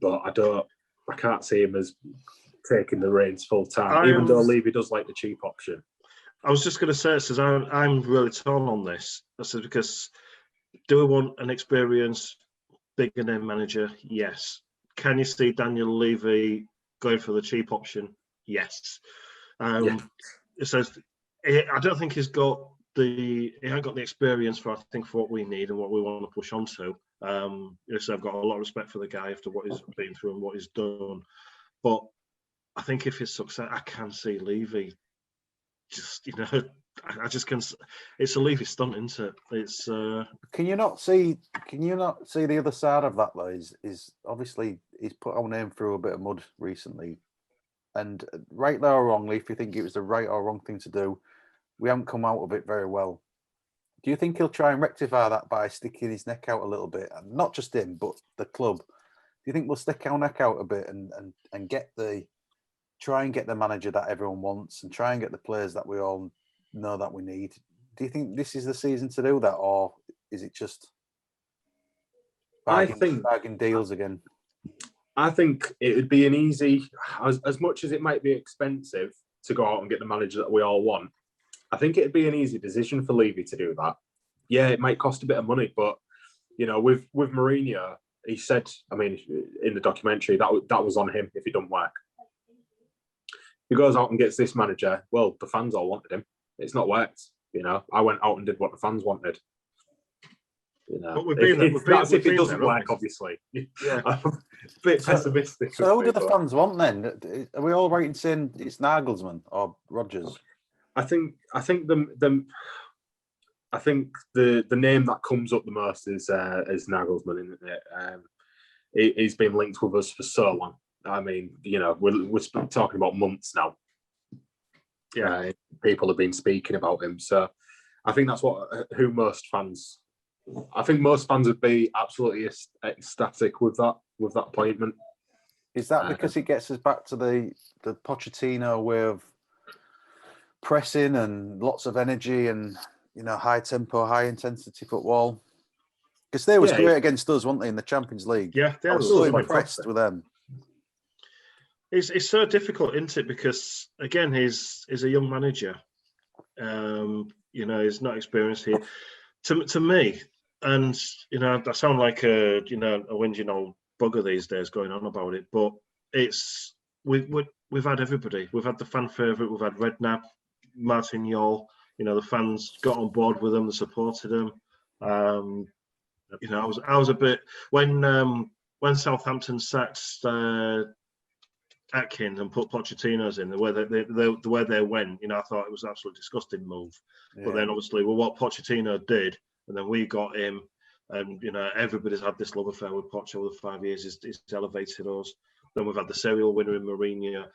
But I can't see him as taking the reins full time, even though Levy does like the cheap option. I was just going to say, says I'm really torn on this. I said, because do we want an experienced, bigger name manager? Yes. Can you see Daniel Levy going for the cheap option? Yes. It says I don't think he ain't got the experience for what we need and what we want to push on to. So I've got a lot of respect for the guy after what he's been through and what he's done. But I think if he's success, I can see Levy. Just I just can. It's a Levy stunt, isn't it? It's. Can you not see the other side of that though? Is obviously he's put our name through a bit of mud recently, and rightly or wrongly, if you think it was the right or wrong thing to do, we haven't come out of it very well. Do you think he'll try and rectify that by sticking his neck out a little bit? And not just him, but the club. Do you think we'll stick our neck out a bit and try and get the manager that everyone wants and try and get the players that we all know that we need? Do you think this is the season to do that, or is it just bargain deals again? I think it would be an easy, as much as it might be expensive to go out and get the manager that we all want, I think it'd be an easy decision for Levy to do that. Yeah, it might cost a bit of money, but with Mourinho, he said, I mean, in the documentary, that was on him if it don't work. He goes out and gets this manager. Well, the fans all wanted him. It's not worked. I went out and did what the fans wanted. But if it doesn't work, obviously. Yeah. I'm a bit pessimistic. So who do the fans want then? Are we all right in saying it's Nagelsmann or Rodgers? I think the name that comes up the most is Nagelsmann, isn't it? He's been linked with us for so long. I mean, we're talking about months now. Yeah, people have been speaking about him, so I think that's who most fans. I think most fans would be absolutely ecstatic with that appointment. Is that because it gets us back to the Pochettino way of pressing and lots of energy and high tempo, high intensity football? Because they was great against us, weren't they, in the Champions League? Yeah, I was so impressed with them. It's so difficult, isn't it? Because again, he's a young manager. He's not experienced here. To me, and I sound like a whinging old bugger these days going on about it, but it's we've had everybody. We've had the fan favourite. We've had Redknapp, Martin Yall. The fans got on board with them. They supported him. I was a bit when Southampton sacked Atkins and put Pochettino's in the way they went. I thought it was an absolutely disgusting move. Yeah. But then obviously, what Pochettino did, and then we got him, and everybody's had this love affair with Poch over the 5 years. He's elevated us. Then we've had the serial winner in Mourinho.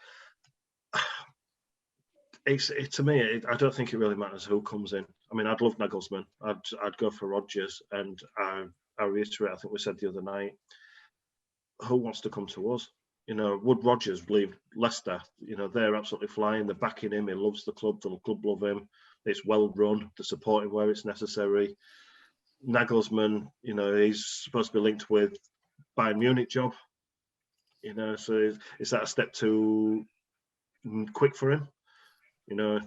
To me, I don't think it really matters who comes in. I mean, I'd love Nagelsmann. I'd go for Rodgers, and I reiterate. I think we said the other night, who wants to come to us? Would Rodgers leave Leicester? They're absolutely flying. They're backing him. He loves the club. The club love him. It's well run. They're supporting where it's necessary. Nagelsmann, he's supposed to be linked with Bayern Munich job. So is that a step too quick for him? I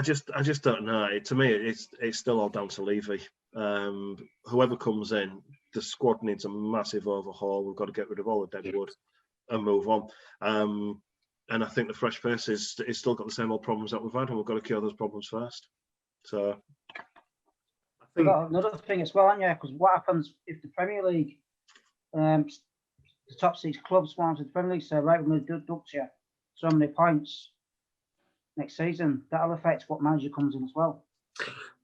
just don't know. To me, it's still all down to Levy. Whoever comes in, the squad needs a massive overhaul. We've got to get rid of all the dead wood and move on. And I think the fresh face is still got the same old problems that we've had, and we've got to cure those problems first. So I think another thing as well, Anya, because what happens if the Premier League, the top 6 clubs want to the Premier League say, right, we're going to deduct you so many points next season, that'll affect what manager comes in as well.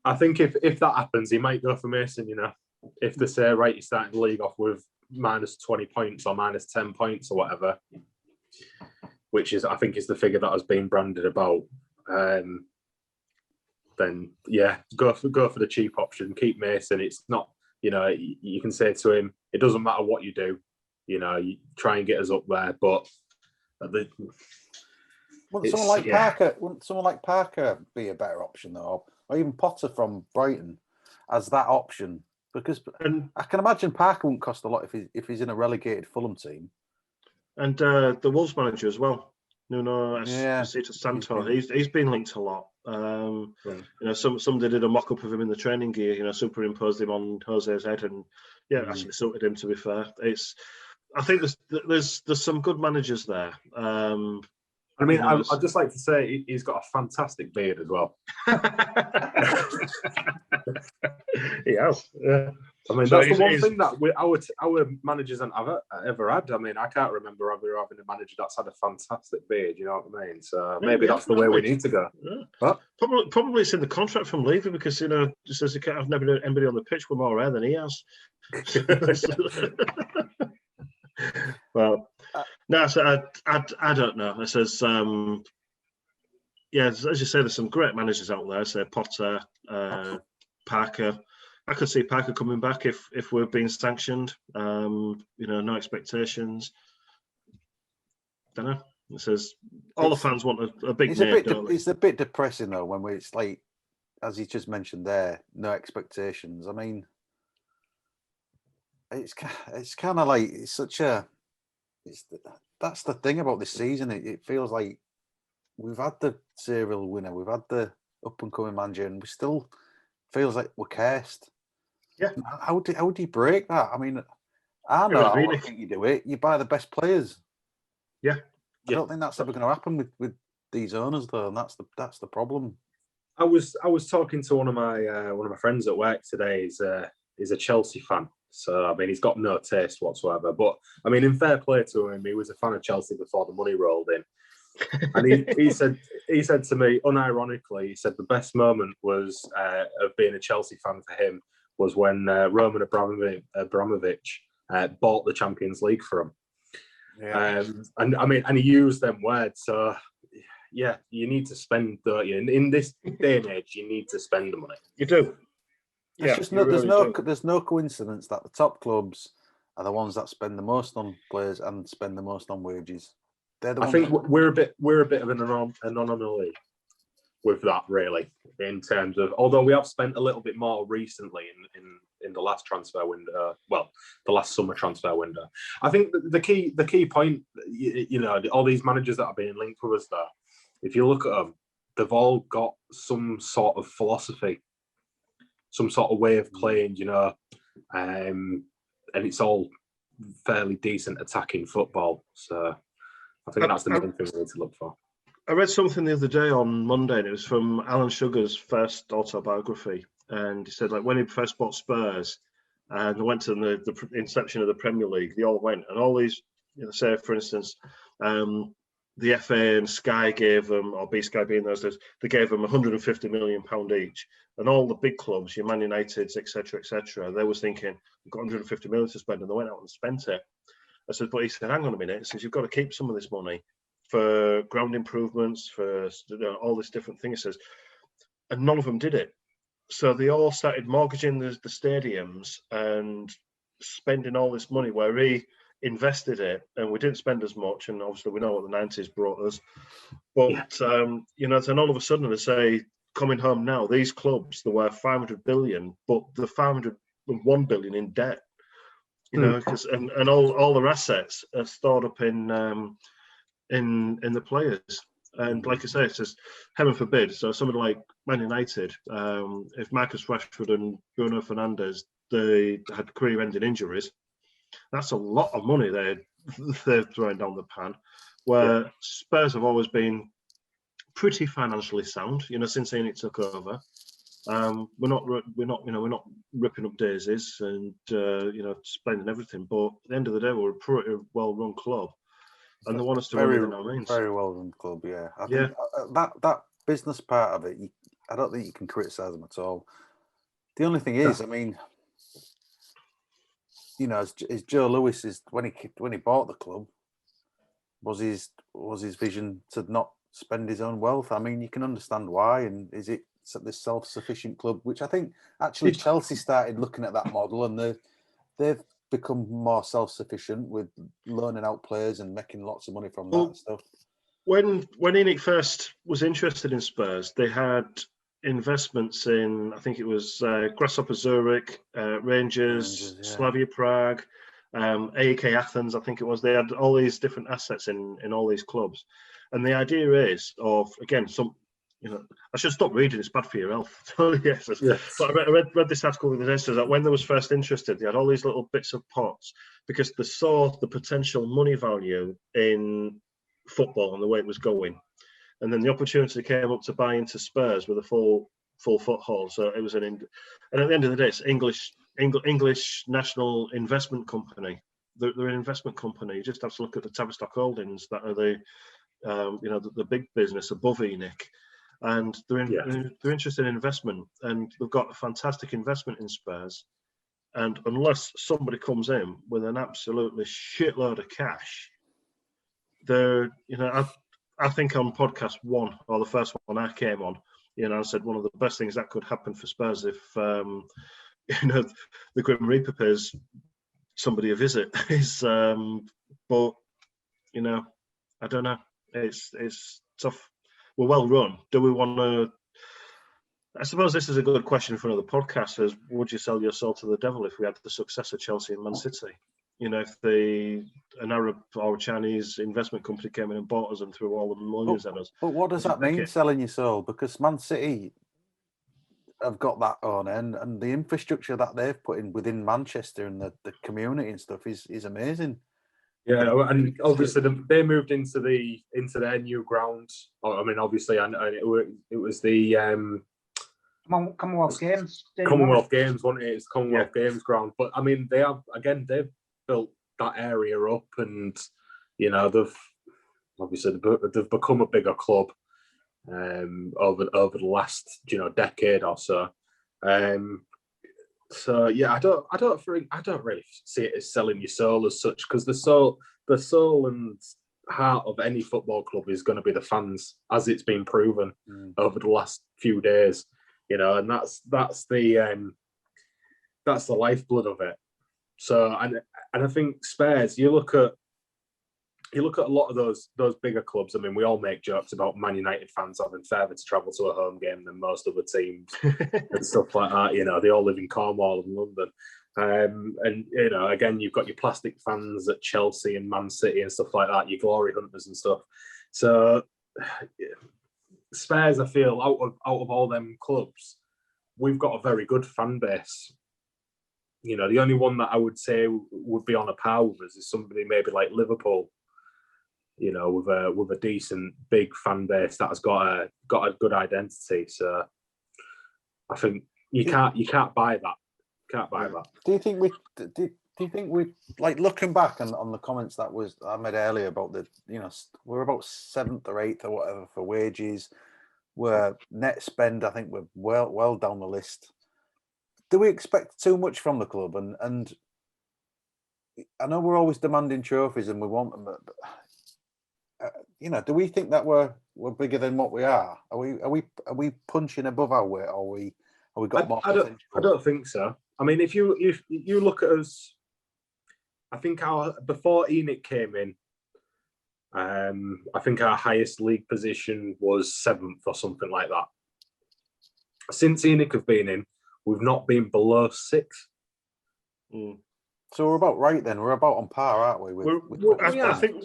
I think if that happens, he might go for Mason, you know. If they say, right, you're starting the league off with minus 20 points or minus 10 points or whatever, which is, I think, is the figure that has been branded about, then, yeah, go for the cheap option. Keep Mason. It's not, you know, you can say to him, it doesn't matter what you do, you know, you try and get us up there, but... Wouldn't someone like Parker be a better option though, or even Potter from Brighton as that option? Because I can imagine Parker wouldn't cost a lot if he's in a relegated Fulham team. And the Wolves manager as well, Nuno Espirito Santo, he's been linked a lot. You know, somebody did a mock-up of him in the training gear. You know, superimposed him on Jose's head, and actually suited him. To be fair, I think there's some good managers there. I mean, I'd just like to say he's got a fantastic beard as well. He has. Yeah. I mean, that's the one thing that our managers haven't ever had. I mean, I can't remember ever having a manager that's had a fantastic beard. You know what I mean? So maybe that's the way we need to go. Yeah. But probably it's in the contract from Levy because it says he can't have anybody on the pitch with more hair than he has. Well, no, so I don't know. It says, as you say, there's some great managers out there. Say Potter, Parker. I could see Parker coming back if we're being sanctioned. You know, no expectations. Don't know. It says all the fans want a big name. It's a bit depressing though when it's like, as you just mentioned there, no expectations. I mean, it's kind of like that's the thing about this season. It feels like we've had the serial winner, we've had the up and coming manager, and we still feels like we're cursed. Yeah. How do you break that? I mean, I know how I think you do it. You buy the best players. Yeah. I don't think that's ever going to happen with these owners though, and that's the problem. I was talking to one of my friends at work today. He's a Chelsea fan. So, I mean, he's got no taste whatsoever. But, I mean, in fair play to him, he was a fan of Chelsea before the money rolled in. And he said to me, unironically, he said the best moment was of being a Chelsea fan for him was when Roman Abramovich bought the Champions League for him. Yeah. And, I mean, and he used them words. So, yeah, you need to spend, don't you? In this day and age, you need to spend the money. You do. There's no coincidence that the top clubs are the ones that spend the most on players and spend the most on wages. I think we're a bit of an anomaly with that, really, in terms of, although we have spent a little bit more recently in the last transfer window, the last summer transfer window. I think the key point, you know, all these managers that are being linked with us there, if you look at them, they've all got some sort of philosophy, some sort of way of playing, you know, and it's all fairly decent attacking football. So I think that's the main thing we need to look for. I read something the other day on Monday, and it was from Alan Sugar's first autobiography. And he said, like, when he first bought Spurs and went to the inception of the Premier League, they all went. And all these, you know, say, for instance, the FA and Sky gave them, or B Sky being those days, they gave them £150 million each. And all the big clubs, your Man Uniteds, etc., they was thinking, we've got 150 million to spend, and they went out and spent it. I said, but he said, hang on a minute. He says, you've got to keep some of this money for ground improvements, for all this different thing. He says, and none of them did it. So they all started mortgaging the stadiums and spending all this money where he invested it, and we didn't spend as much. And obviously we know what the 90s brought us. But, you know, then all of a sudden they say, coming home now, these clubs, they're worth 500 billion, but the 501 billion in debt. You know, because and all their assets are stored up in the players. And like I say, it's just heaven forbid. So somebody like Man United, if Marcus Rashford and Bruno Fernandes, they had career-ending injuries, that's a lot of money they're throwing down the pan. Where Spurs have always been pretty financially sound, you know, since Ian took over. We're not ripping up daisies and you know, spending everything. But at the end of the day, we're a pretty well-run club. and they want us to run within our means. Very well run club, yeah. I think that business part of it, I don't think you can criticise them at all. The only thing is, I mean, you know, as Joe Lewis is when he bought the club, was his vision to not spend his own wealth? I mean, you can understand why, and is it this self-sufficient club, which I think actually Chelsea started looking at that model, and they've become more self-sufficient with loaning out players and making lots of money from that and stuff. When ENIC first was interested in Spurs, they had investments in, I think it was Grasshopper Zurich, Rangers, Slavia Prague, AEK Athens, I think it was. They had all these different assets in all these clubs. And the idea is again, I should stop reading, it's bad for your health. Yes. But I read this article the other day, so that when they was first interested, they had all these little bits of pots because they saw the potential money value in football and the way it was going. And then the opportunity came up to buy into Spurs with a full foothold. So it was and at the end of the day, it's English National Investment Company. They're an investment company. You just have to look at the Tavistock Holdings that are the big business above ENIC. And they're interested in investment, and they've got a fantastic investment in Spurs. And unless somebody comes in with an absolutely shitload of cash, I think on podcast 1 or the first one I came on, I said one of the best things that could happen for Spurs if the Grim Reaper pays somebody a visit is, but I don't know. It's tough. We're well run. Do we want to? I suppose this is a good question for another podcast. Is would you sell your soul to the devil if we had the success of Chelsea and Man City? If an Arab or Chinese investment company came in and bought us and threw all the millions at us. But what does that mean, selling your soul? Because Man City have got that on, and the infrastructure that they've put in within Manchester and the community and stuff is amazing. Yeah, and obviously they moved into their new ground. I mean, obviously, and it was the Commonwealth Games. Commonwealth Games, wasn't it? It's Commonwealth Games ground. But I mean, they've built that area up, and they've become a bigger club over the last decade or so. So yeah, I don't really see it as selling your soul as such, because the soul and heart of any football club is going to be the fans, as it's been proven over the last few days. And that's the lifeblood of it. So and I think Spurs, you look at a lot of those bigger clubs. I mean, we all make jokes about Man United fans having further to travel to a home game than most other teams and stuff like that. They all live in Cornwall and London. And again, you've got your plastic fans at Chelsea and Man City and stuff like that, your glory hunters and stuff. So Spurs, I feel, out of all them clubs, we've got a very good fan base. The only one that I would say would be on a par with us is somebody maybe like Liverpool. With a decent big fan base that has got a good identity. So I think you can't buy that. Can't buy that. Do you think we like looking back on the comments that I made earlier about we're about 7th or 8th or whatever for wages, where net spend I think we're well down the list. Do we expect too much from the club? And I know we're always demanding trophies and we want them, but do we think that we're bigger than what we are? Are we punching above our weight, or we got more potential? I don't think so. I mean, if you look at us, I think before ENIC came in, I think our highest league position was 7th or something like that. Since ENIC have been in, we've not been below 6th. So we're about right then. We're about on par, aren't we? I think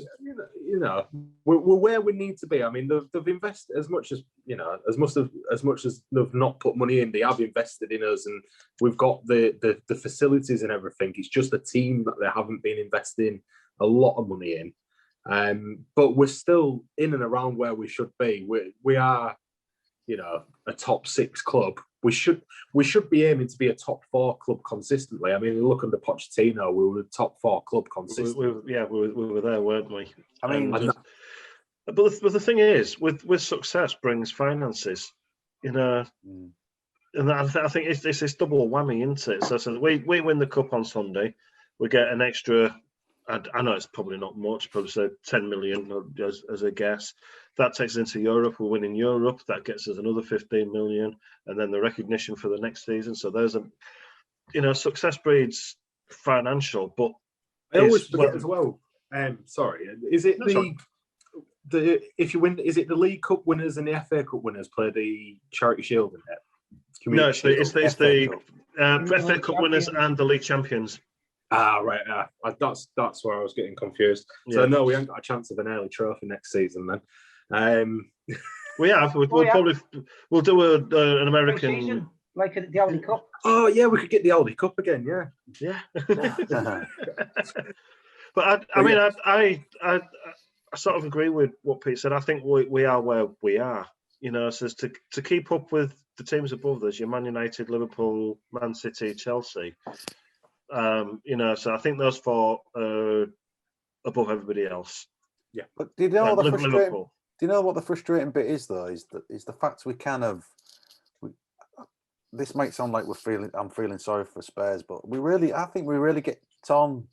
we're where we need to be. I mean, they've invested as much as they've not put money in. They have invested in us, and we've got the facilities and everything. It's just a team that they haven't been investing a lot of money in. But we're still in and around where we should be. We are a top 6 club. We should be aiming to be a top 4 club consistently. I mean, look under Pochettino, we were a top 4 club consistently. We were there, weren't we? I mean, but the thing is, with success brings finances, and I think it's this double whammy, isn't it? So we win the cup on Sunday, we get an extra. I know it's probably not much, probably say 10 million as a guess. That takes us into Europe. We win in Europe. That gets us another 15 million, and then the recognition for the next season. So there's success breeds financial, but I always forget as well. Sorry, is it the if you win? Is it the League Cup winners and the FA Cup winners play the Charity Shield in it? No, it's the FA Cup winners and the league champions. Right. That's where I was getting confused. So no, we haven't got a chance of an early trophy next season then. We have. We'll do an American season, like the Aldi Cup. Oh yeah, we could get the Aldi Cup again. Yeah. But I sort of agree with what Pete said. I think we are where we are. So to keep up with the teams above us, your Man United, Liverpool, Man City, Chelsea. So I think those 4 are above everybody else. Yeah. But do you know what the frustrating bit is though? Is the fact we kind of. This might sound like I'm feeling sorry for Spurs, but I think we really get torn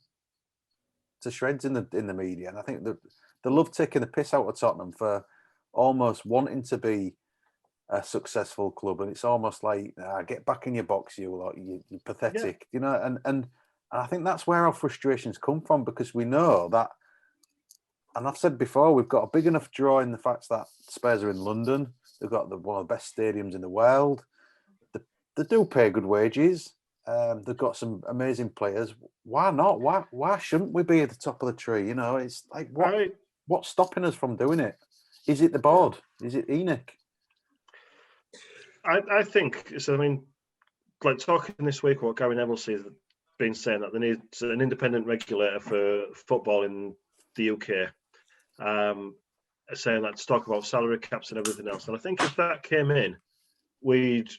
to shreds in the media, and I think they love taking the piss out of Tottenham for almost wanting to be a successful club, and it's almost like get back in your box, you're pathetic, and I think that's where our frustrations come from, because we know that, and I've said before, we've got a big enough draw in the fact that Spurs are in London, they've got one of the best stadiums in the world, they do pay good wages, they've got some amazing players. Why not? Why shouldn't we be at the top of the tree? It's like what's stopping us from doing it? Is it the board? Is it Enoch? I think so. I mean, like talking this week, what Gary Neville's been saying that they need an independent regulator for football in the UK, saying that to talk about salary caps and everything else. And I think if that came in, we'd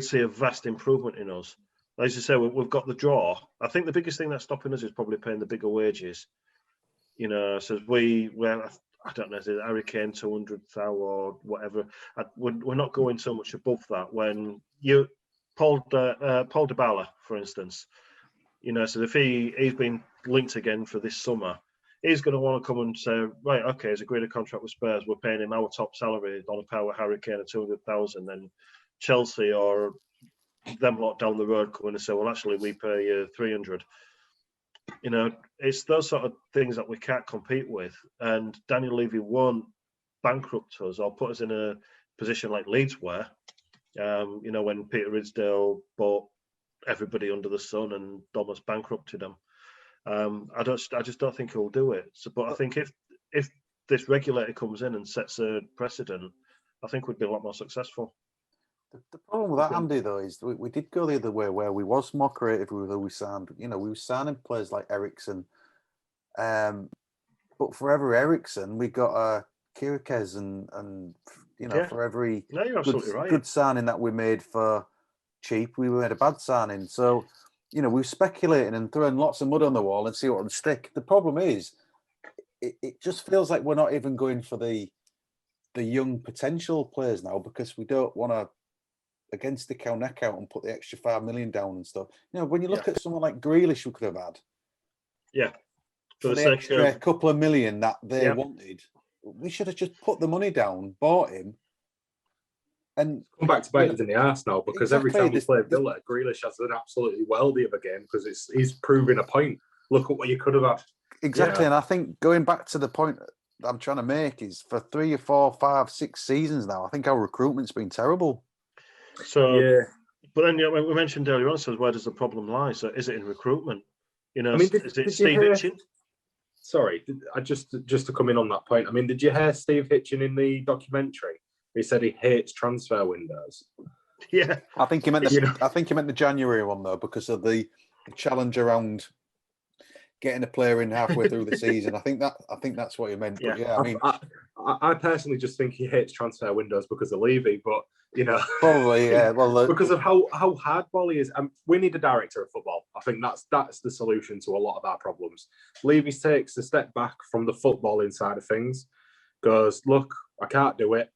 see a vast improvement in us. As you say, we've got the draw. I think the biggest thing that's stopping us is probably paying the bigger wages. So I don't know, is it Harry Kane 200,000 or whatever? We're not going so much above that. When Paul Dybala, for instance, so if he's been linked again for this summer, he's going to want to come and say, right, okay, he's agreed a contract with Spurs. We're paying him our top salary on a par with Harry Kane of 200,000. Then Chelsea or them lot down the road come in and say, well, actually, we pay you 300. It's those sort of things that we can't compete with. And Daniel Levy won't bankrupt us or put us in a position like Leeds were, when Peter Ridsdale bought everybody under the sun and almost bankrupted them. I just don't think he'll do it. But I think if this regulator comes in and sets a precedent, I think we'd be a lot more successful. The problem with that, Andy, though, is we did go the other way, where we was more creative with who we signed. We were signing players like Eriksen, but for every Eriksen, we got Kirikes and for every good signing that we made for cheap, we made a bad signing. So, we were speculating and throwing lots of mud on the wall and see what would stick. The problem is, it just feels like we're not even going for the young potential players now, because we don't want to against the cow neck out and put the extra 5 million down and stuff. When you look at someone like Grealish, we could have had. Yeah. For the extra couple of million that they wanted, we should have just put the money down, bought him, and come back to bite us in the arse now, because every time we play Villa, Grealish has an absolutely worldie of a game because he's proving a point. Look at what you could have had. Exactly, and I think going back to the point I'm trying to make is for 3 or 4, 5, 6 seasons now, I think our recruitment's been terrible. So, but then we mentioned earlier on, so where does the problem lie? So is it in recruitment? Is it Steve Hitchen? Sorry, just to come in on that point. I mean, did you hear Steve Hitchen in the documentary? He said he hates transfer windows. Yeah, I think he meant the January one though, because of the challenge around getting a player in halfway through the season. I think that's what he meant. Yeah, but yeah, I mean, I personally just think he hates transfer windows because of Levy, but probably yeah. Well, because of how hardball he is. We need a director of football. I think that's the solution to a lot of our problems. Levy takes a step back from the footballing side of things, goes, look, I can't do it,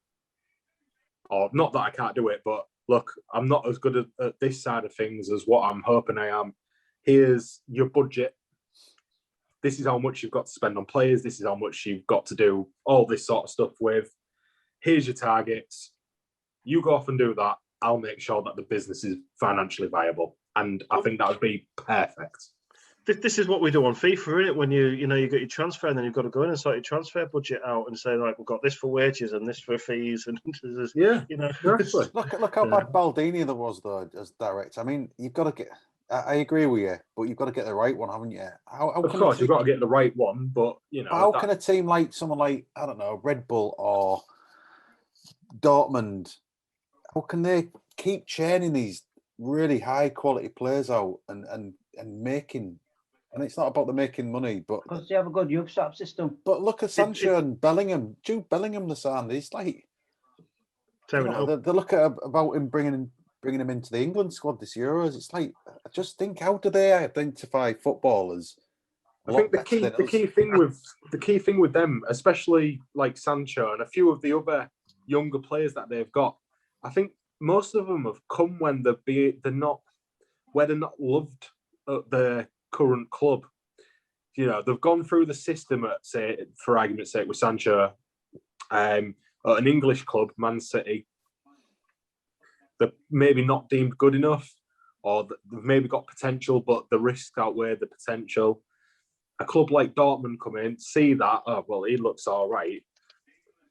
or not that I can't do it, but look, I'm not as good at this side of things as what I'm hoping I am. Here's your budget. This is how much you've got to spend on players. This is how much you've got to do all this sort of stuff with. Here's your targets. You go off and do that. I'll make sure that the business is financially viable. And I think that would be perfect. This is what we do on FIFA, isn't it? When you get your transfer, and then you've got to go in and sort your transfer budget out and say, right, we've got this for wages and this for fees, and Exactly. Look how bad Baldini there was though as director. I mean, you've got to get. I agree with you, but you've got to get the right one, haven't you? Of course, you've got to get the right one, but how can a team like someone like I don't know Red Bull or Dortmund, how can they keep churning these really high quality players out and making? And it's not about the making money, but because they have a good youth swap system. But look at Sancho and Bellingham. Jude Bellingham, the sound. He's like, they look at about him bringing him into the England squad this Euros. It's like, I just think, how do they identify footballers? I think the key thing with them, especially like Sancho and a few of the other younger players that they've got, I think most of them have come when they're not loved at their current club. They've gone through the system at, say, for argument's sake, with Sancho, at an English club, Man City. They're maybe not deemed good enough, or they've maybe got potential, but the risks outweigh the potential. A club like Dortmund come in, see that, oh, well, he looks all right.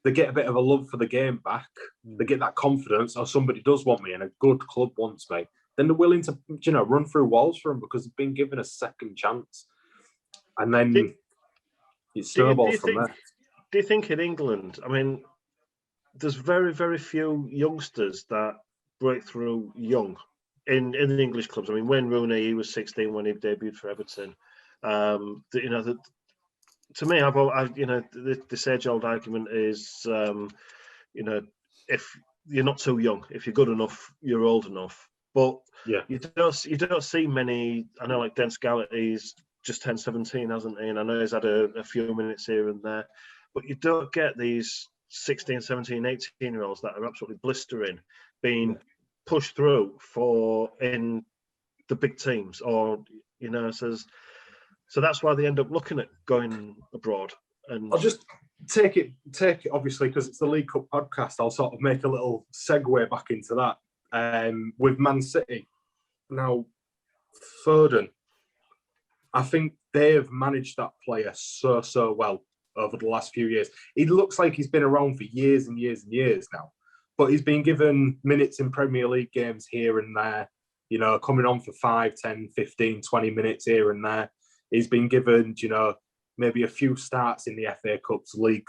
They get a bit of a love for the game back. They get that confidence, oh, somebody does want me and a good club wants me. Then they're willing to, run through walls for him because they've been given a second chance. And then it snowballs from there. Do you think in England, I mean, there's very, very few youngsters that break through young in the English clubs. I mean, Wayne Rooney, he was 16 when he debuted for Everton. To me, this age-old argument is, if you're not too young, if you're good enough, you're old enough. But you don't see many. I know, like Dennis Gallagher's just turned 17, hasn't he? And I know he's had a few minutes here and there. But you don't get these 16, 17, 18-year-olds that are absolutely blistering, being pushed through in the big teams, or so that's why they end up looking at going abroad. And I'll just take it obviously because it's the League Cup podcast. I'll sort of make a little segue back into that. With Man City. Now, Foden, I think they have managed that player so well over the last few years. He looks like he's been around for years and years and years now, but he's been given minutes in Premier League games here and there, coming on for 5, 10, 15, 20 minutes here and there. He's been given, maybe a few starts in the FA Cups, League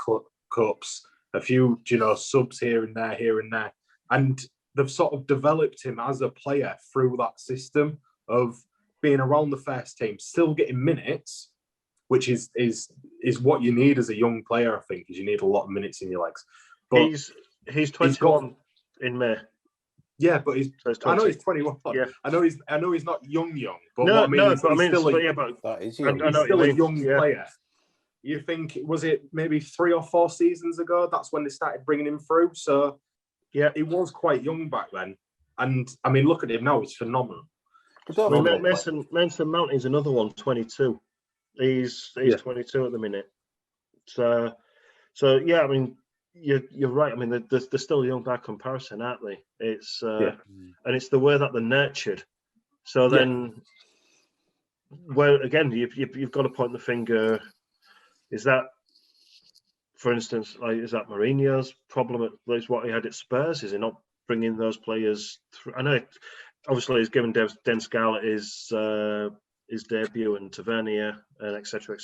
Cups, a few, subs here and there. And they've sort of developed him as a player through that system of being around the first team, still getting minutes, which is what you need as a young player, I think, is you need a lot of minutes in your legs. But he's 21 in May. Yeah, but I know he's 21. Yeah. I know he's not young, but he's still a young player. Yeah. You think, was it maybe 3 or 4 seasons ago? That's when they started bringing him through. So yeah, he was quite young back then. And I mean, look at him now; he's phenomenal. Mason Mount is another one, 22. He's 22 at the minute. So yeah, I mean, you're right. I mean, they're still young by comparison, aren't they? It's and it's the way that they're nurtured. So then, well, again, you've got to point the finger. Is that, for instance, like, is that Mourinho's problem? Is what he had at Spurs? Is he not bringing those players through? I know, obviously, he's given Den Scarlett his debut and Tavernier and etc.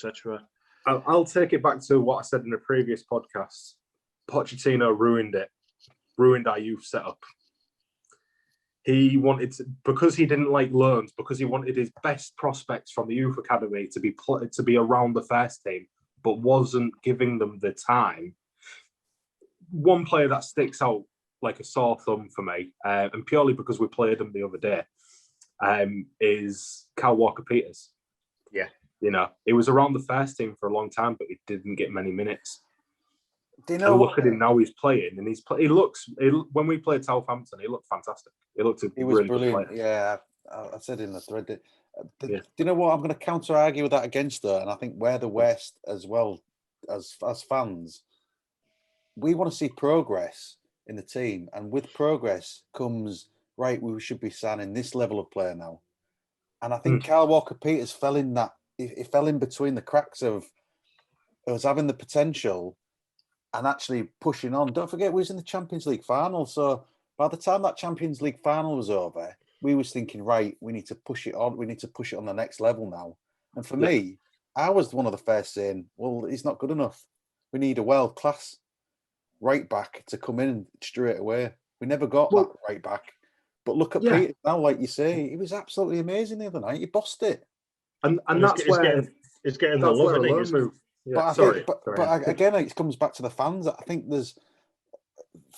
I'll take it back to what I said in a previous podcast. Pochettino ruined our youth setup. he wanted to, because he didn't like loans, because he wanted his best prospects from the youth academy to be around the first team, but wasn't giving them the time. One player that sticks out like a sore thumb for me, and purely because we played him the other day, is Kyle Walker-Peters. Yeah. He was around the first team for a long time, but he didn't get many minutes. Do you know? And look at him now; he's playing, and he looks. When we played Southampton, he looked fantastic. He was really brilliant. Good yeah, I said in the thread. Do you know what? I'm going to counter argue with that against her, and I think we're the West as well as fans. We want to see progress in the team, and with progress comes right. We should be signing this level of player now, and I think Kyle Walker-Peters fell in that. He fell in between the cracks of us having the potential and actually pushing on. Don't forget, we was in the Champions League final. So by the time that Champions League final was over, we was thinking, right, we need to push it on. We need to push it on the next level now. And for me, I was one of the first saying, well, he's not good enough. We need a world-class right back to come in straight away. We never got that right back. But look at Peter now, like you say, he was absolutely amazing the other night. He bossed it. And that's where it's getting the love, isn't it? Yeah, but again, it comes back to the fans. I think there's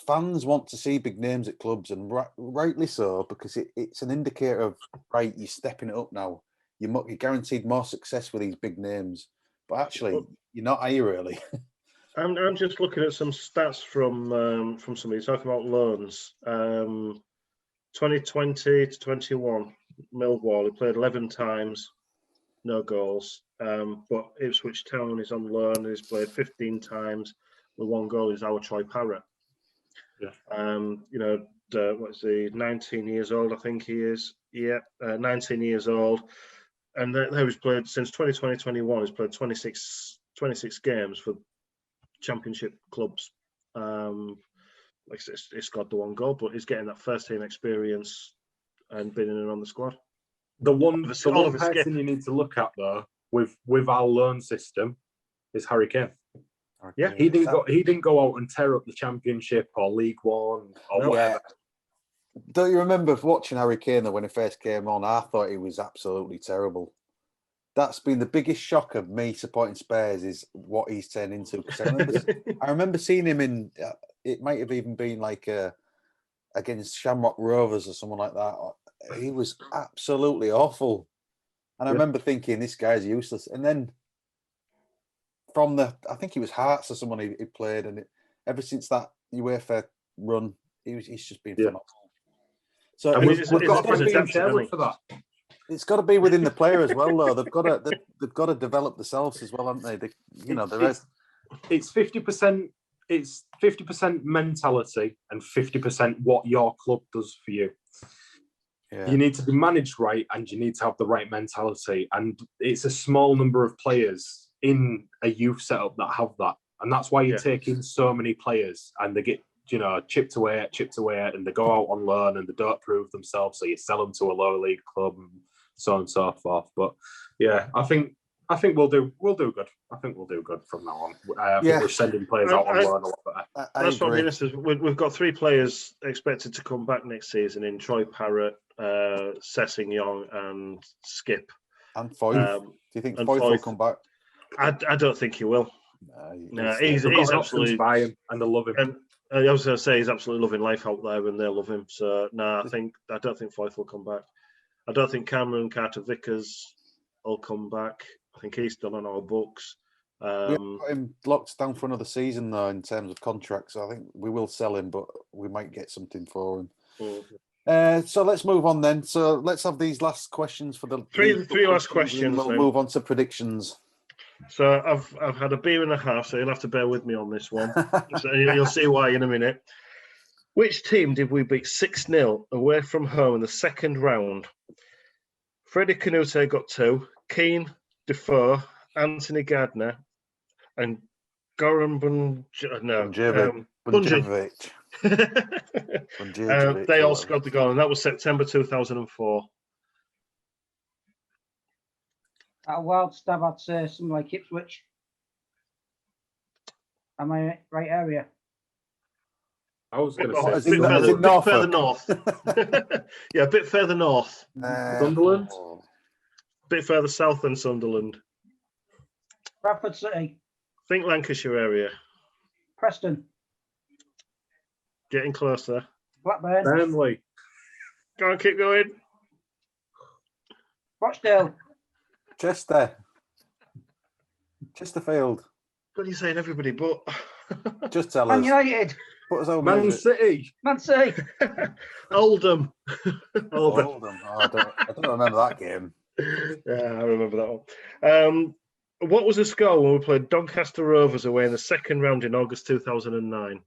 fans want to see big names at clubs, and rightly so, because it's an indicator of right, you're stepping it up now. You're guaranteed more success with these big names, but actually, you're not, are you really? I'm just looking at some stats from somebody talking about loans. 2020 to 21, Millwall, he played 11 times, no goals. But Ipswich Town is on loan. He's played 15 times with 1 goal. He's our Troy Parrott. Yeah. What's he? 19 years old, I think he is. Yeah, 19 years old. And he's played since 2020-21. He's played 26 games for Championship clubs. Like I said, he scored the 1 goal, but he's getting that first team experience and being in and on the squad. The one person you need to look at though, with our loan system, is Harry Kane. Yeah, he didn't go out and tear up the Championship or League One or whatever. Don't you remember watching Harry Kane though, when he first came on? I thought he was absolutely terrible. That's been the biggest shock of me supporting Spurs, is what he's turned into. Because I remember seeing him in. It might have even been like against Shamrock Rovers or someone like that. He was absolutely awful, and I remember thinking, this guy's useless. And then I think he was Hearts or someone he played, and ever since that UEFA run, he's just been phenomenal. So we've got to be in for that. It's got to be within the player as well, though. They've got to develop themselves as well, haven't they? It's 50%. It's 50% mentality and 50% what your club does for you. Yeah. You need to be managed right, and you need to have the right mentality. And it's a small number of players in a youth setup that have that, and that's why you take in so many players, and they get chipped away, and they go out on loan and they don't prove themselves. So you sell them to a lower league club, and so on and so forth. But yeah, I think we'll do good. I think we'll do good from now on. I think we're sending players out on loan a lot better. That's what Ministers. We've got 3 players expected to come back next season in Troy Parrott, Sessegnon, and Skip. And Foyth. Do you think Foyth will come back? I don't think he will. No, he's absolutely by him, and they love him. And I was going to say he's absolutely loving life out there, and they love him. So no, I don't think Foyth will come back. I don't think Cameron Carter-Vickers will come back. I think he's still on our books. We've got him locked down for another season, though, in terms of contracts. So I think we will sell him, but we might get something for him. Mm-hmm. So let's move on then. So let's have these last questions for the three last questions. We'll move on to predictions. So I've had a beer and a half, so you'll have to bear with me on this one. So you'll see why in a minute. Which team did we beat 6-0 away from home in the second round? Freddie Canute got 2, Keane, Defoe, Anthony Gardner, and Goran Bunjevic. They all scored the goal, and that was September 2004. At a wild stab, I'd say something like Ipswich. Am I right area? I was going to a say bit further north. Yeah, a bit further north. Sunderland. A bit further south than Sunderland. Bradford City. Think Lancashire area. Preston. Getting closer. Blackburn. Burnley. Go on, keep going. Rochdale. Chester. Chesterfield. What are you saying, everybody? But just tell Man us. United. Put us over. Man City. Man City. Oldham. Oldham. Oh, I don't remember that game. Yeah, I remember that one. What was the score when we played Doncaster Rovers away in the second round in August 2009?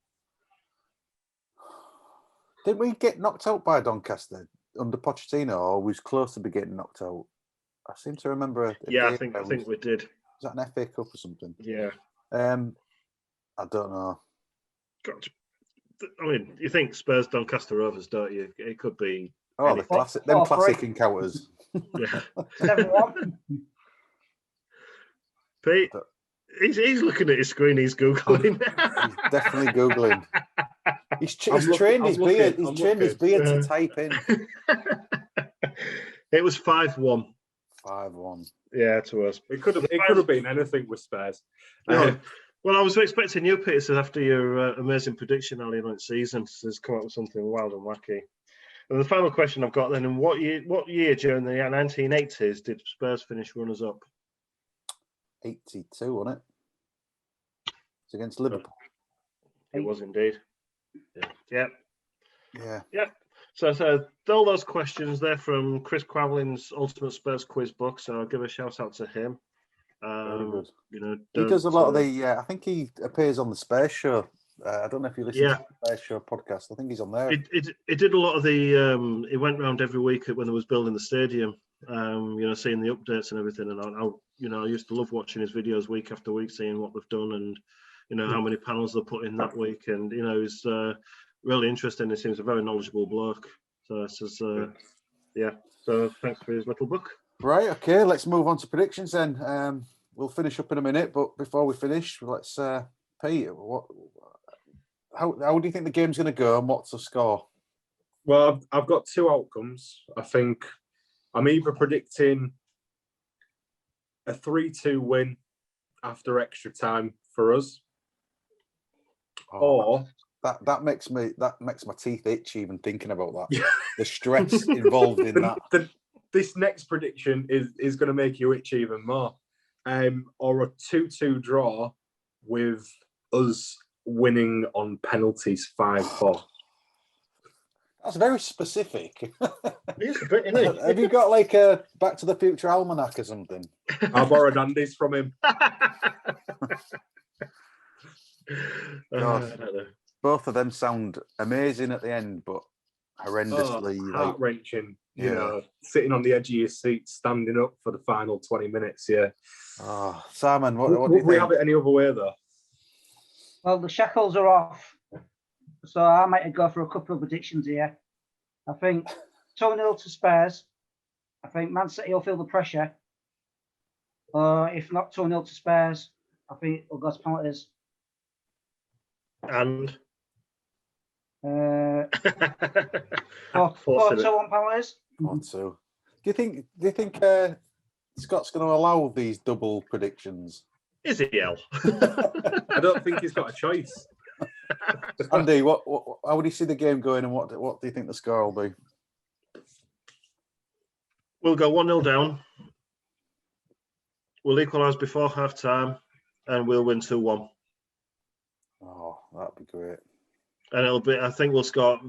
Didn't we get knocked out by Doncaster under Pochettino, or was close to be getting knocked out? I seem to remember. I think we did. Was that an FA Cup or something? Yeah. I don't know. God, I mean, you think Spurs Doncaster Rovers, don't you? It could be. Oh, the classic, them classic encounters. Yeah. 7-1. Pete, he's looking at his screen. He's googling. He's definitely googling. He's trained his beard. He's trained his beard to type in. It was 5-1. 5-1. Yeah, to us. It could have been anything with Spurs. Well, I was expecting you, Peter, after your amazing prediction earlier on in the season, to come up with something wild and wacky. And the final question I've got then: in what year during the 1980s did Spurs finish runners-up? 82, wasn't it? It's against Liverpool. It was indeed. Yeah. So all those questions there from Chris Quavlin's Ultimate Spurs Quiz book. So I'll give a shout out to him. Very good. He does a lot of the. I think he appears on the Spurs Show. I don't know if you listen to the Spurs Show podcast. I think he's on there. It did a lot of the. It went around every week when they was building the stadium. Seeing the updates and everything, and I used to love watching his videos week after week, seeing what they've done and how many panels they put in that week, and it's really interesting. He seems a very knowledgeable bloke. So it's just, So thanks for his little book. Right. Okay. Let's move on to predictions then. We'll finish up in a minute, but before we finish, let's Pete. How do you think the game's going to go, and what's the score? Well, I've got two outcomes. I think I'm either predicting a 3-2 win after extra time for us, or that makes my teeth itch even thinking about that. The stress involved in that. This next prediction is going to make you itch even more. Or a 2-2 draw with us winning on penalties 5-4. That's very specific. It's a bit, isn't it? Have you got like a Back to the Future almanac or something? I borrowed Andy's from him. Both of them sound amazing at the end, but horrendously heart-wrenching. Sitting on the edge of your seat, standing up for the final 20 minutes. Yeah. Oh, Simon, what do you think? We have it any other way though? Well, the shackles are off, so I might go for a couple of predictions here. I think 2-0 to Spurs. I think Man City will feel the pressure. If not 2-0 to Spurs, I think it'll go to penalties. And 4-2 on penalties. 4-2. Do you think Scott's going to allow these double predictions? Is it L? I don't think he's got a choice. Andy, how would you see the game going, and what do you think the score will be? We'll go 1-0 down. We'll equalise before half time, and we'll win 2-1. Oh, that'd be great. And I think we'll score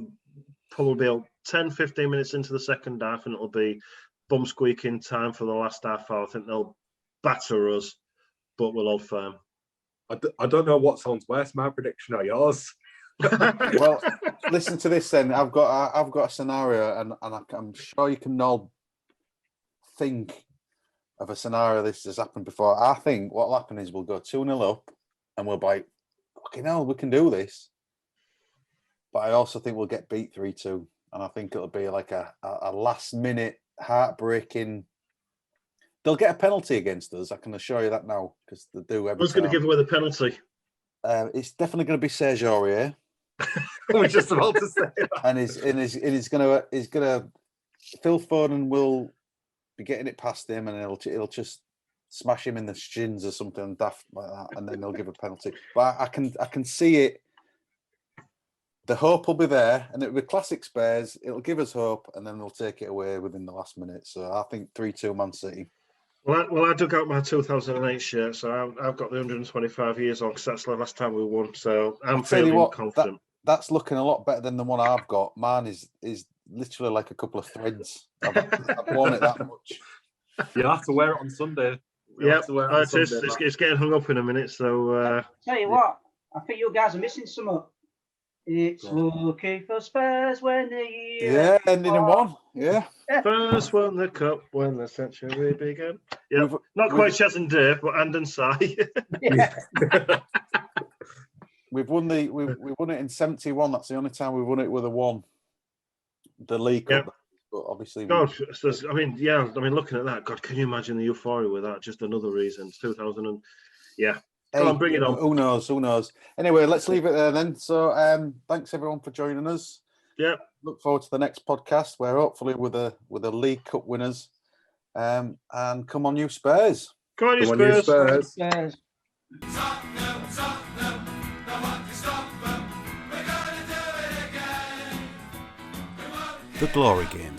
probably 10, 15 minutes into the second half, and it'll be bum squeaking time for the last half hour. I think they'll batter us, but we'll hold firm. I don't know what sounds worse, my prediction or yours. Well, listen to this then. I've got a scenario, and I'm sure you can all think of a scenario this has happened before. I think what'll happen is we'll go 2-0 up, and we'll be like, fucking hell, we can do this. But I also think we'll get beat 3-2, and I think it'll be like a last minute heartbreaking. They'll get a penalty against us. I can assure you that now, because they do. Who's going to give away the penalty? It's definitely going to be Serge Aurier. I was just about to say that. And he's gonna Phil Foden will be getting it past him, and he'll just smash him in the shins or something daft like that, and then they'll give a penalty. But I can see it. The hope will be there, and it'll be classic Spurs. It'll give us hope, and then they'll take it away within the last minute. So I think 3-2 Man City. Well, I dug out my 2008 shirt, so I've got the 125 years on because that's the last time we won. So I'm feeling confident. That's looking a lot better than the one I've got. Mine is literally like a couple of threads. I've worn it that much. You'll have to wear it on Sunday. Yeah, it's getting hung up in a minute. So tell you what, I think you guys are missing some. It's looking for Spurs when the year. Yeah, ending in one. Yeah. First won the cup when the century began. Yeah, not quite Chas and Dave, but and Si. Yeah. we won it in 71. That's the only time we won it with a one. The League Cup. But obviously, looking at that, God, can you imagine the euphoria with that? Just another reason. 2000 and Come on, bring it on. Who knows? Anyway, let's leave it there then. So, thanks everyone for joining us. Yeah. Look forward to the next podcast where hopefully with a League Cup winners. And come on, you Spurs. Come on, you Spurs. Spurs. The Glory Game,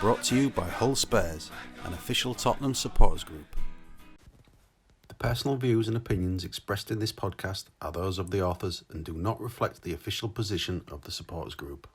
brought to you by Hull Spurs, an official Tottenham supporters group. The personal views and opinions expressed in this podcast are those of the authors and do not reflect the official position of the supporters group.